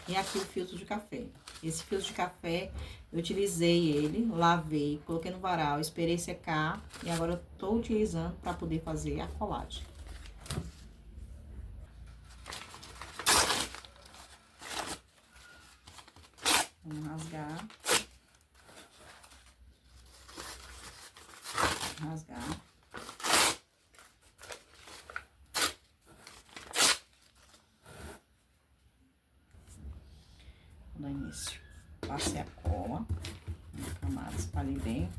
e aqui o filtro de café. Esse filtro de café, eu utilizei ele, lavei, coloquei no varal, esperei secar e agora eu tô utilizando para poder fazer a colagem. Vamos rasgar. Rasgar. Vou dar início. Passei a cola na camada, espalhei bem.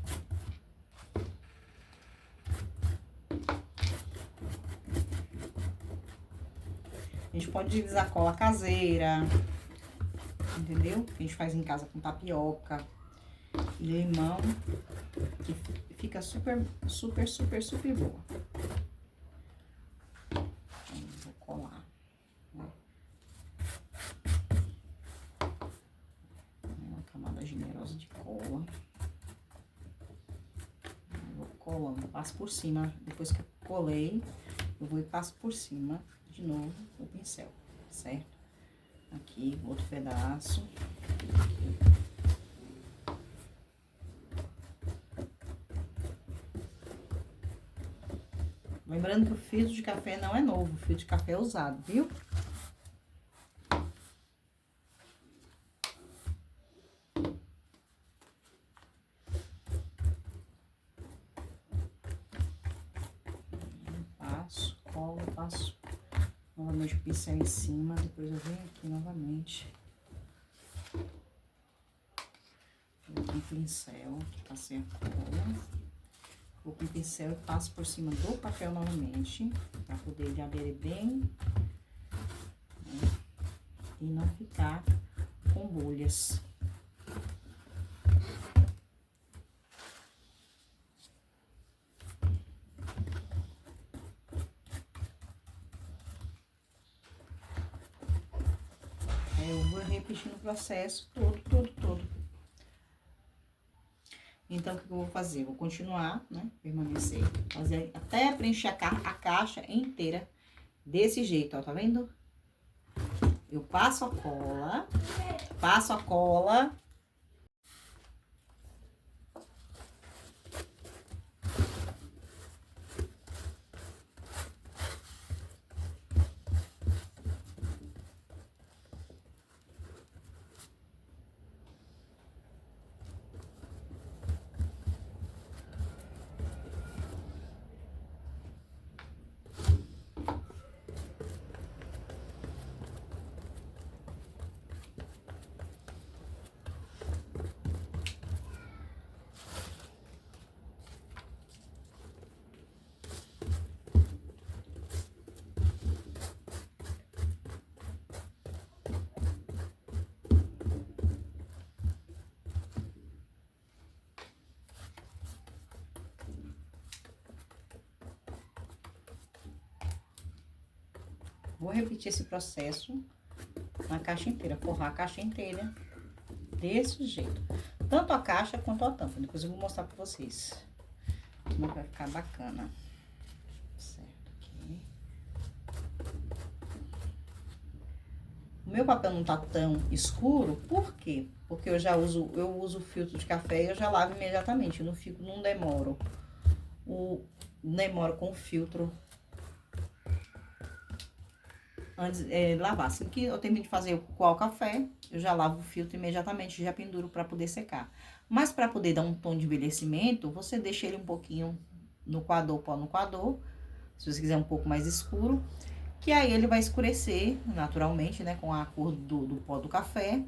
A gente pode utilizar cola caseira, entendeu? Que a gente faz em casa com tapioca e limão, que fica super boa. Então, vou colar, né? Uma camada generosa de cola. Vou colando, passo por cima. Depois que eu colei, eu vou e passo por cima de novo o pincel, certo? Aqui, outro pedaço. Lembrando que o filtro de café não é novo, o filtro de café é usado, viu? Passo, colo, passo novamente o pincel em cima, depois eu venho aqui novamente. Vou com o pincel, passei a cola. Vou com o pincel e passo por cima do papel novamente, para poder ele aderir bem, né? E não ficar com bolhas. Eu vou repetindo o processo todo. Então, o que eu vou fazer? Vou continuar, né? Permanecer, fazer até preencher a caixa inteira desse jeito, ó, tá vendo? Eu passo a cola, vou repetir esse processo na caixa inteira, forrar a caixa inteira desse jeito. Tanto a caixa quanto a tampa. Depois eu vou mostrar pra vocês como vai ficar bacana. Certo, aqui. O meu papel não tá tão escuro, por quê? Porque eu uso filtro de café e eu já lavo imediatamente. Eu não demoro. Demoro com o filtro antes lavar. Assim que eu termino de fazer o coar o café, eu já lavo o filtro imediatamente, já penduro para poder secar. Mas para poder dar um tom de envelhecimento, você deixa ele um pouquinho no coador, pó no coador, se você quiser um pouco mais escuro, que aí ele vai escurecer naturalmente, né, com a cor do pó do café,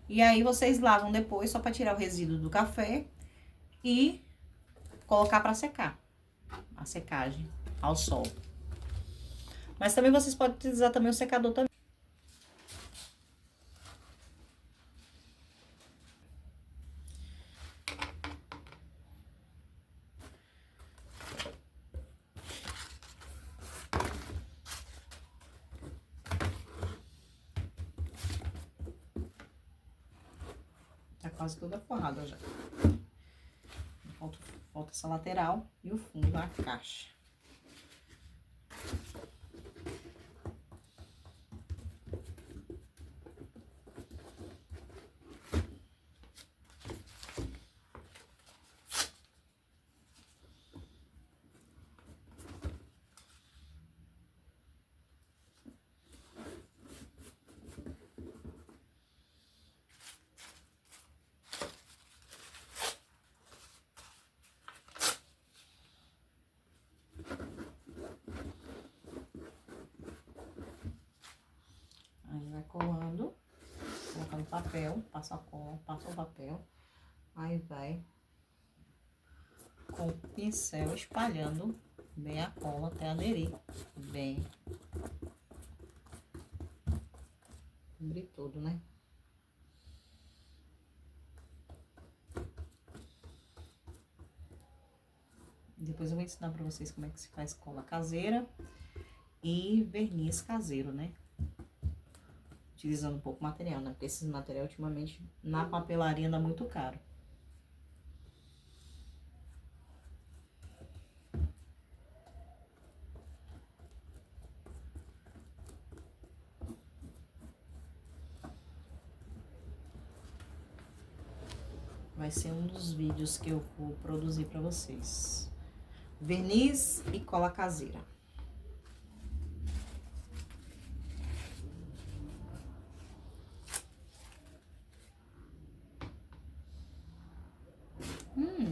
E aí vocês lavam depois, só para tirar o resíduo do café e colocar para secar. A secagem ao sol. Mas também vocês podem utilizar também o secador também. Tá quase toda forrada já. Falta essa lateral e o fundo da caixa. Aí vai colando, colocando papel, passa a cola, passa o papel, aí vai com o pincel espalhando bem a cola até aderir bem. Cobrir tudo, né? Depois eu vou ensinar pra vocês como é que se faz cola caseira e verniz caseiro, né? Utilizando um pouco material, né? Porque esses materiais ultimamente na papelaria anda muito caro. Vai ser um dos vídeos que eu vou produzir pra vocês. Verniz e cola caseira.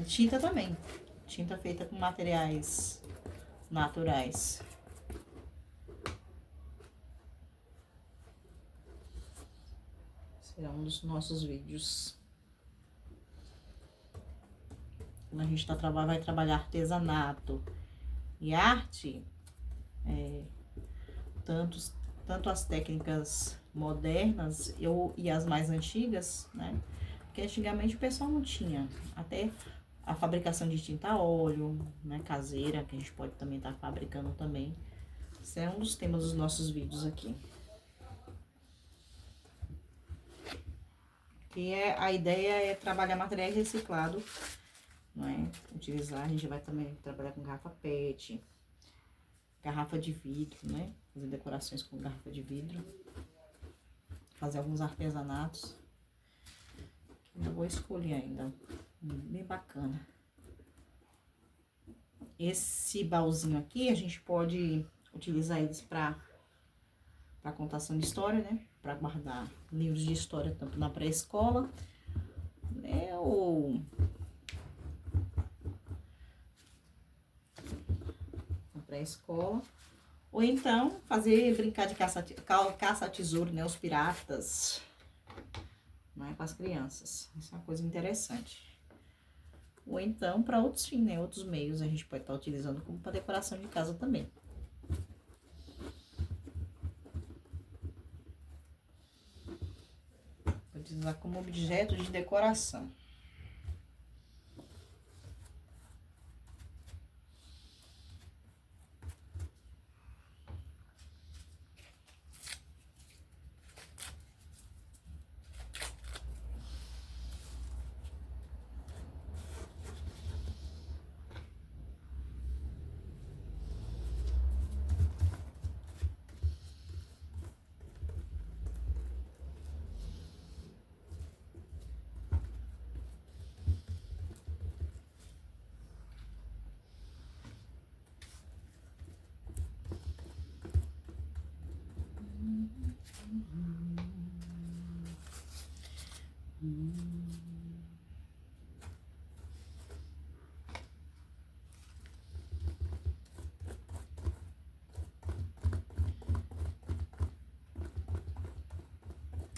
Tinta também. Tinta feita com materiais naturais. Será um dos nossos vídeos. Quando a gente vai trabalhar artesanato e arte, tanto as técnicas modernas e as mais antigas, né? Porque antigamente o pessoal não tinha. Até a fabricação de tinta a óleo, né? Caseira, que a gente pode também estar fabricando também. Esse é um dos temas dos nossos vídeos aqui. A ideia é trabalhar materiais reciclados, não é? Utilizar, a gente vai também trabalhar com garrafa PET, garrafa de vidro, né? Fazer decorações com garrafa de vidro. Fazer alguns artesanatos. Eu vou escolher ainda. Bem bacana. Esse baúzinho aqui, a gente pode utilizar eles para contação de história, né? Para guardar livros de história, tanto na pré-escola, né? Ou na pré-escola. Ou então, brincar de caça-tesouro, né? Os piratas, né? Com as crianças. Isso é uma coisa interessante. Ou então, para outros fins, né? Outros meios a gente pode estar utilizando como para decoração de casa também. Vou utilizar como objeto de decoração.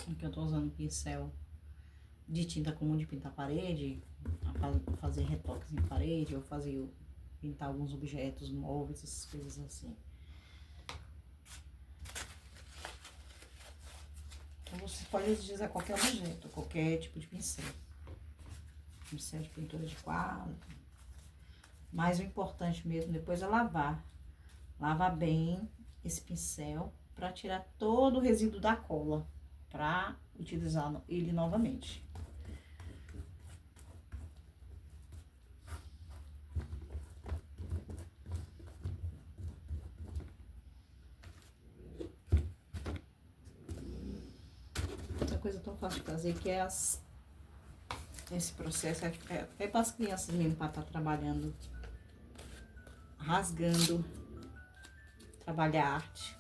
Aqui eu tô usando pincel de tinta comum de pintar parede, fazer retoques em parede, ou pintar alguns objetos, móveis, essas coisas assim. Então você pode utilizar qualquer objeto, qualquer tipo de pincel. Pincel de pintura de quadro. Mas o importante mesmo depois é lavar. Lavar bem esse pincel para tirar todo o resíduo da cola, para utilizar ele novamente. Outra coisa tão fácil de fazer que é esse processo, até para as crianças mesmo, para estar trabalhando, rasgando, trabalhar arte.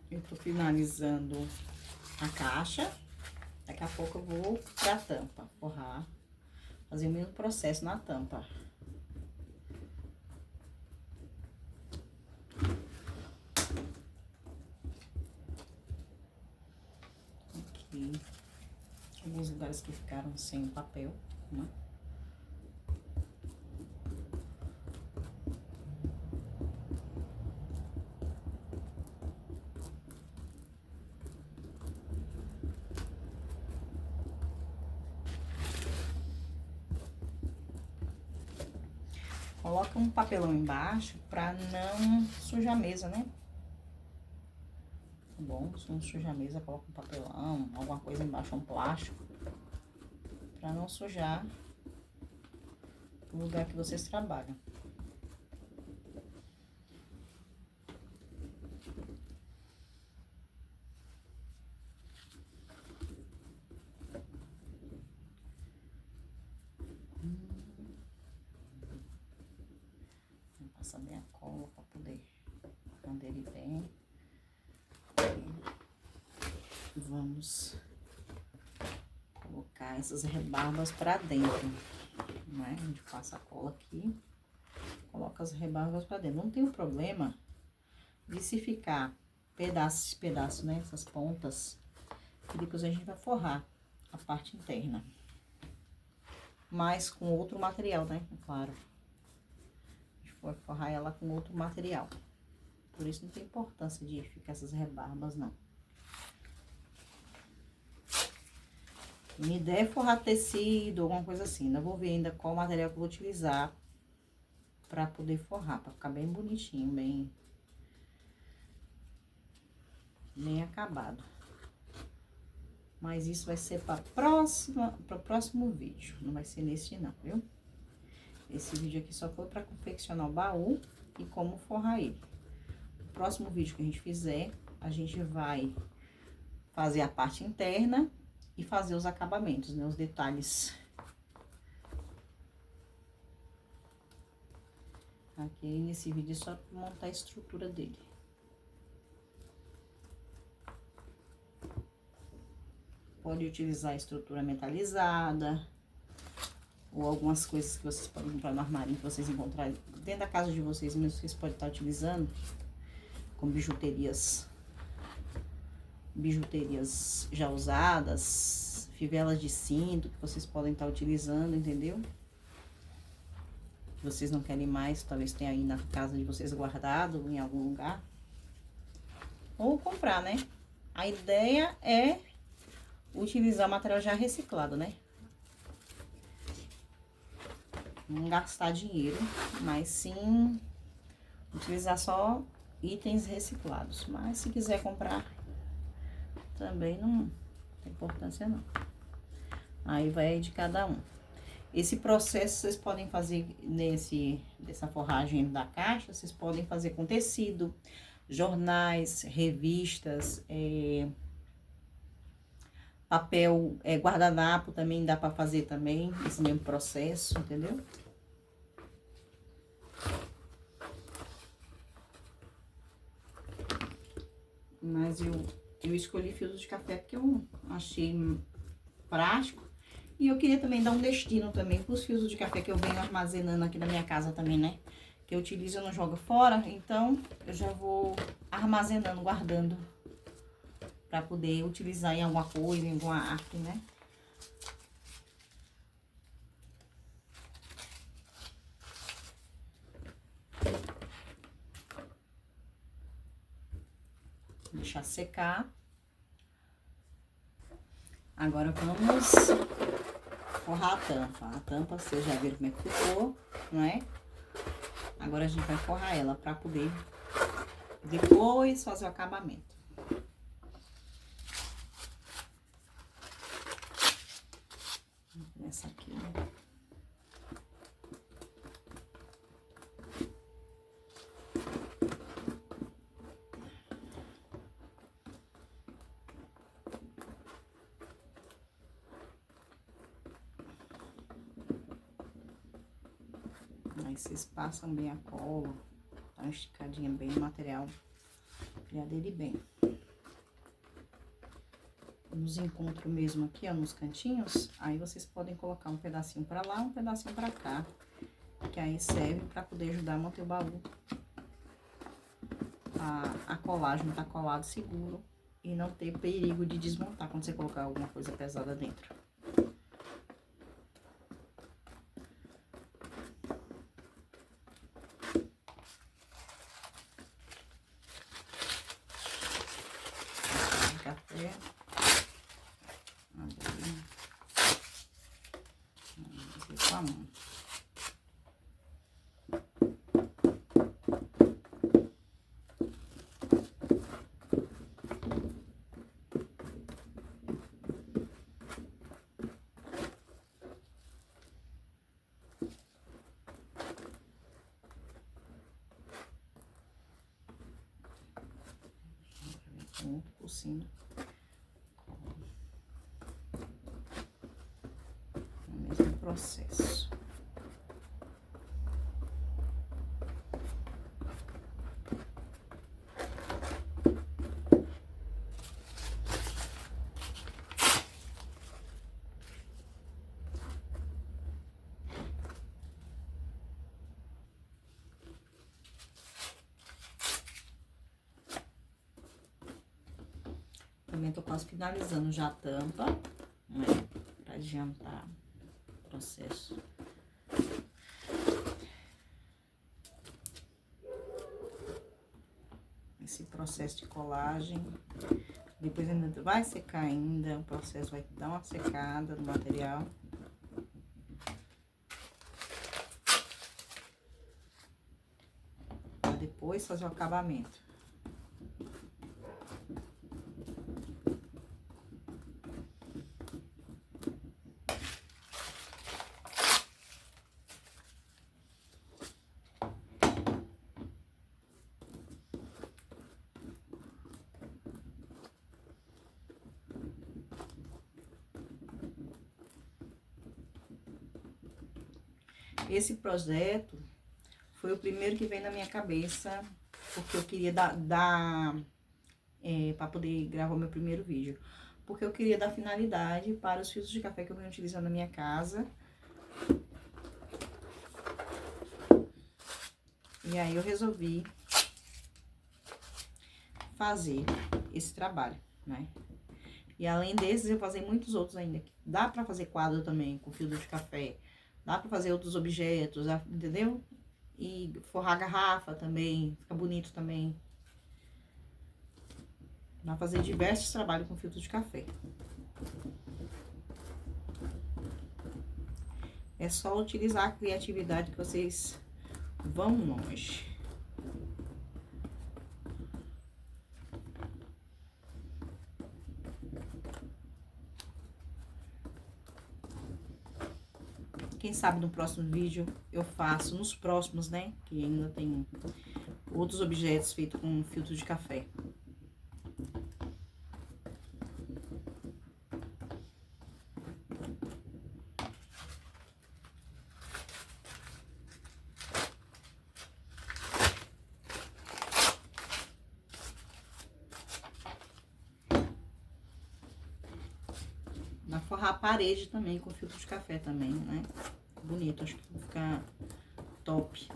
Eu tô finalizando a caixa. Daqui a pouco eu vou pra tampa, forrar, fazer o mesmo processo na tampa. Aqui, alguns lugares que ficaram sem papel, né? Coloca um papelão embaixo pra não sujar a mesa, né? Tá bom? Se não sujar a mesa, coloca um papelão, alguma coisa embaixo, um plástico, pra não sujar o lugar que vocês trabalham. Vou passar bem a cola pra poder aderir bem. Vamos colocar essas rebarbas pra dentro, né? A gente passa a cola aqui, coloca as rebarbas pra dentro. Não tem um problema de se ficar pedaços, né? Essas pontas, que depois a gente vai forrar a parte interna. Mas com outro material, né? Claro. A gente vai forrar ela com outro material. Por isso não tem importância de ficar essas rebarbas, não. Minha ideia é forrar tecido, alguma coisa assim. Ainda vou ver ainda qual material que eu vou utilizar pra poder forrar, pra ficar bem bonitinho, bem acabado. Mas isso vai ser para o próximo vídeo, não vai ser nesse não, viu? Esse vídeo aqui só foi para confeccionar o baú e como forrar ele. No próximo vídeo que a gente fizer, a gente vai fazer a parte interna e fazer os acabamentos, né? Os detalhes. Aqui nesse vídeo é só para montar a estrutura dele. Pode utilizar a estrutura metalizada, ou algumas coisas que vocês podem comprar no armário, que vocês encontrarem dentro da casa de vocês mesmo, vocês podem estar utilizando, como bijuterias já usadas, fivelas de cinto, que vocês podem estar utilizando, entendeu? Que vocês não querem mais, talvez tenha aí na casa de vocês guardado em algum lugar. Ou comprar, né? A ideia é utilizar material já reciclado, né? Não gastar dinheiro, mas sim utilizar só itens reciclados. Mas se quiser comprar, também não tem importância não. Aí vai de cada um. Esse processo vocês podem fazer dessa forragem da caixa, vocês podem fazer com tecido, jornais, revistas, papel, guardanapo também dá pra fazer também, esse mesmo processo, entendeu? Mas eu escolhi filtro de café porque eu achei prático. E eu queria também dar um destino também para os fios de café que eu venho armazenando aqui na minha casa também, né? Que eu utilizo e não jogo fora, então eu já vou armazenando, guardando para poder utilizar em alguma coisa, em alguma arte, né? Deixar secar. Agora vamos forrar a tampa. A tampa, vocês já viram como é que ficou, não é? Agora a gente vai forrar ela para poder depois fazer o acabamento. Essa aqui. Aí vocês passam bem a cola, dá uma esticadinha bem no material, pra aderir bem. Nos encontros mesmo aqui, ó, nos cantinhos, aí vocês podem colocar um pedacinho pra lá, um pedacinho pra cá, que aí serve pra poder ajudar a manter o baú. A colagem tá colado seguro e não ter perigo de desmontar quando você colocar alguma coisa pesada dentro. Café. Abrir. Vamos com a mão. Muito por cima. O mesmo processo. Também tô quase finalizando já a tampa, né? Pra adiantar o processo. Esse processo de colagem. Depois ainda vai secar ainda, o processo vai dar uma secada no material. Pra depois fazer o acabamento. Esse projeto foi o primeiro que veio na minha cabeça, porque eu queria para poder gravar o meu primeiro vídeo. Porque eu queria dar finalidade para os filtros de café que eu venho utilizando na minha casa. E aí eu resolvi fazer esse trabalho, né? E além desses, eu fazer muitos outros ainda. Dá pra fazer quadro também com filtro de café. Dá pra fazer outros objetos, entendeu? E forrar a garrafa também, fica bonito também. Dá pra fazer diversos trabalhos com filtro de café. É só utilizar a criatividade que vocês vão longe. Quem sabe no próximo vídeo eu faço, nos próximos, né? Que ainda tem outros objetos feitos com filtro de café. forrar a parede também com filtro de café também, né? Bonito, acho que vai ficar top.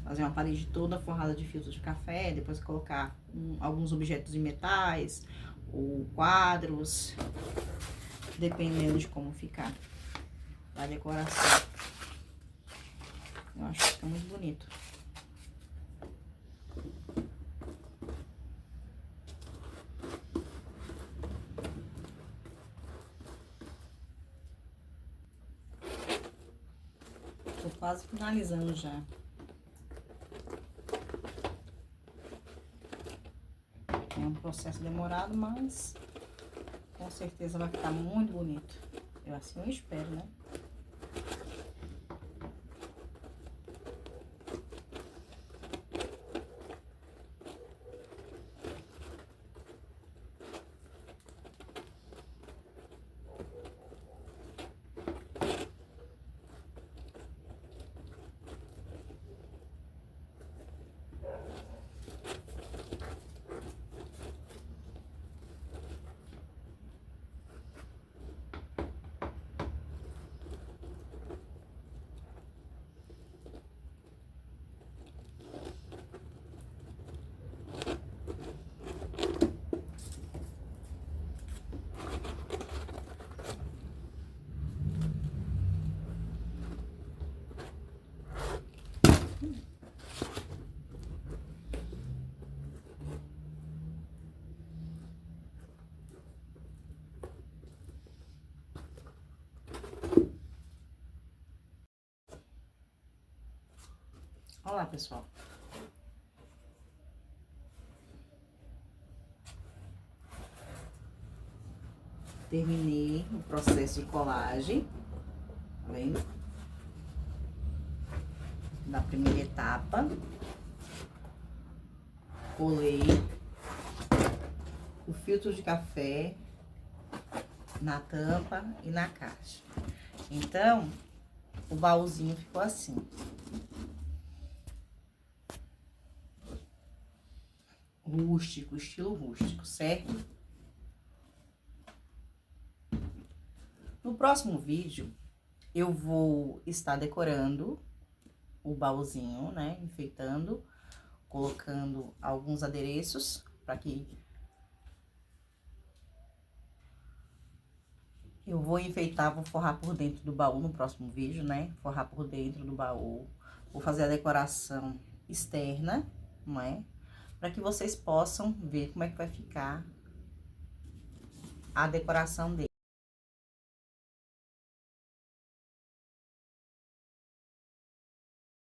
Fazer uma parede toda forrada de filtro de café, depois colocar alguns objetos em metais, ou quadros, dependendo de como ficar a decoração. Eu acho que fica muito bonito. Tô quase finalizando já. É um processo demorado, mas com certeza vai ficar muito bonito. Eu assim eu espero, né? Olha lá, pessoal. Terminei o processo de colagem, tá vendo? Da primeira etapa. Colei o filtro de café na tampa e na caixa. Então, o baúzinho ficou assim. Rústico, estilo rústico, certo? No próximo vídeo, eu vou estar decorando o baúzinho, né? Enfeitando, colocando alguns adereços para que eu vou enfeitar, vou forrar por dentro do baú no próximo vídeo, né? Forrar por dentro do baú. Vou fazer a decoração externa, não é? Para que vocês possam ver como é que vai ficar a decoração dele.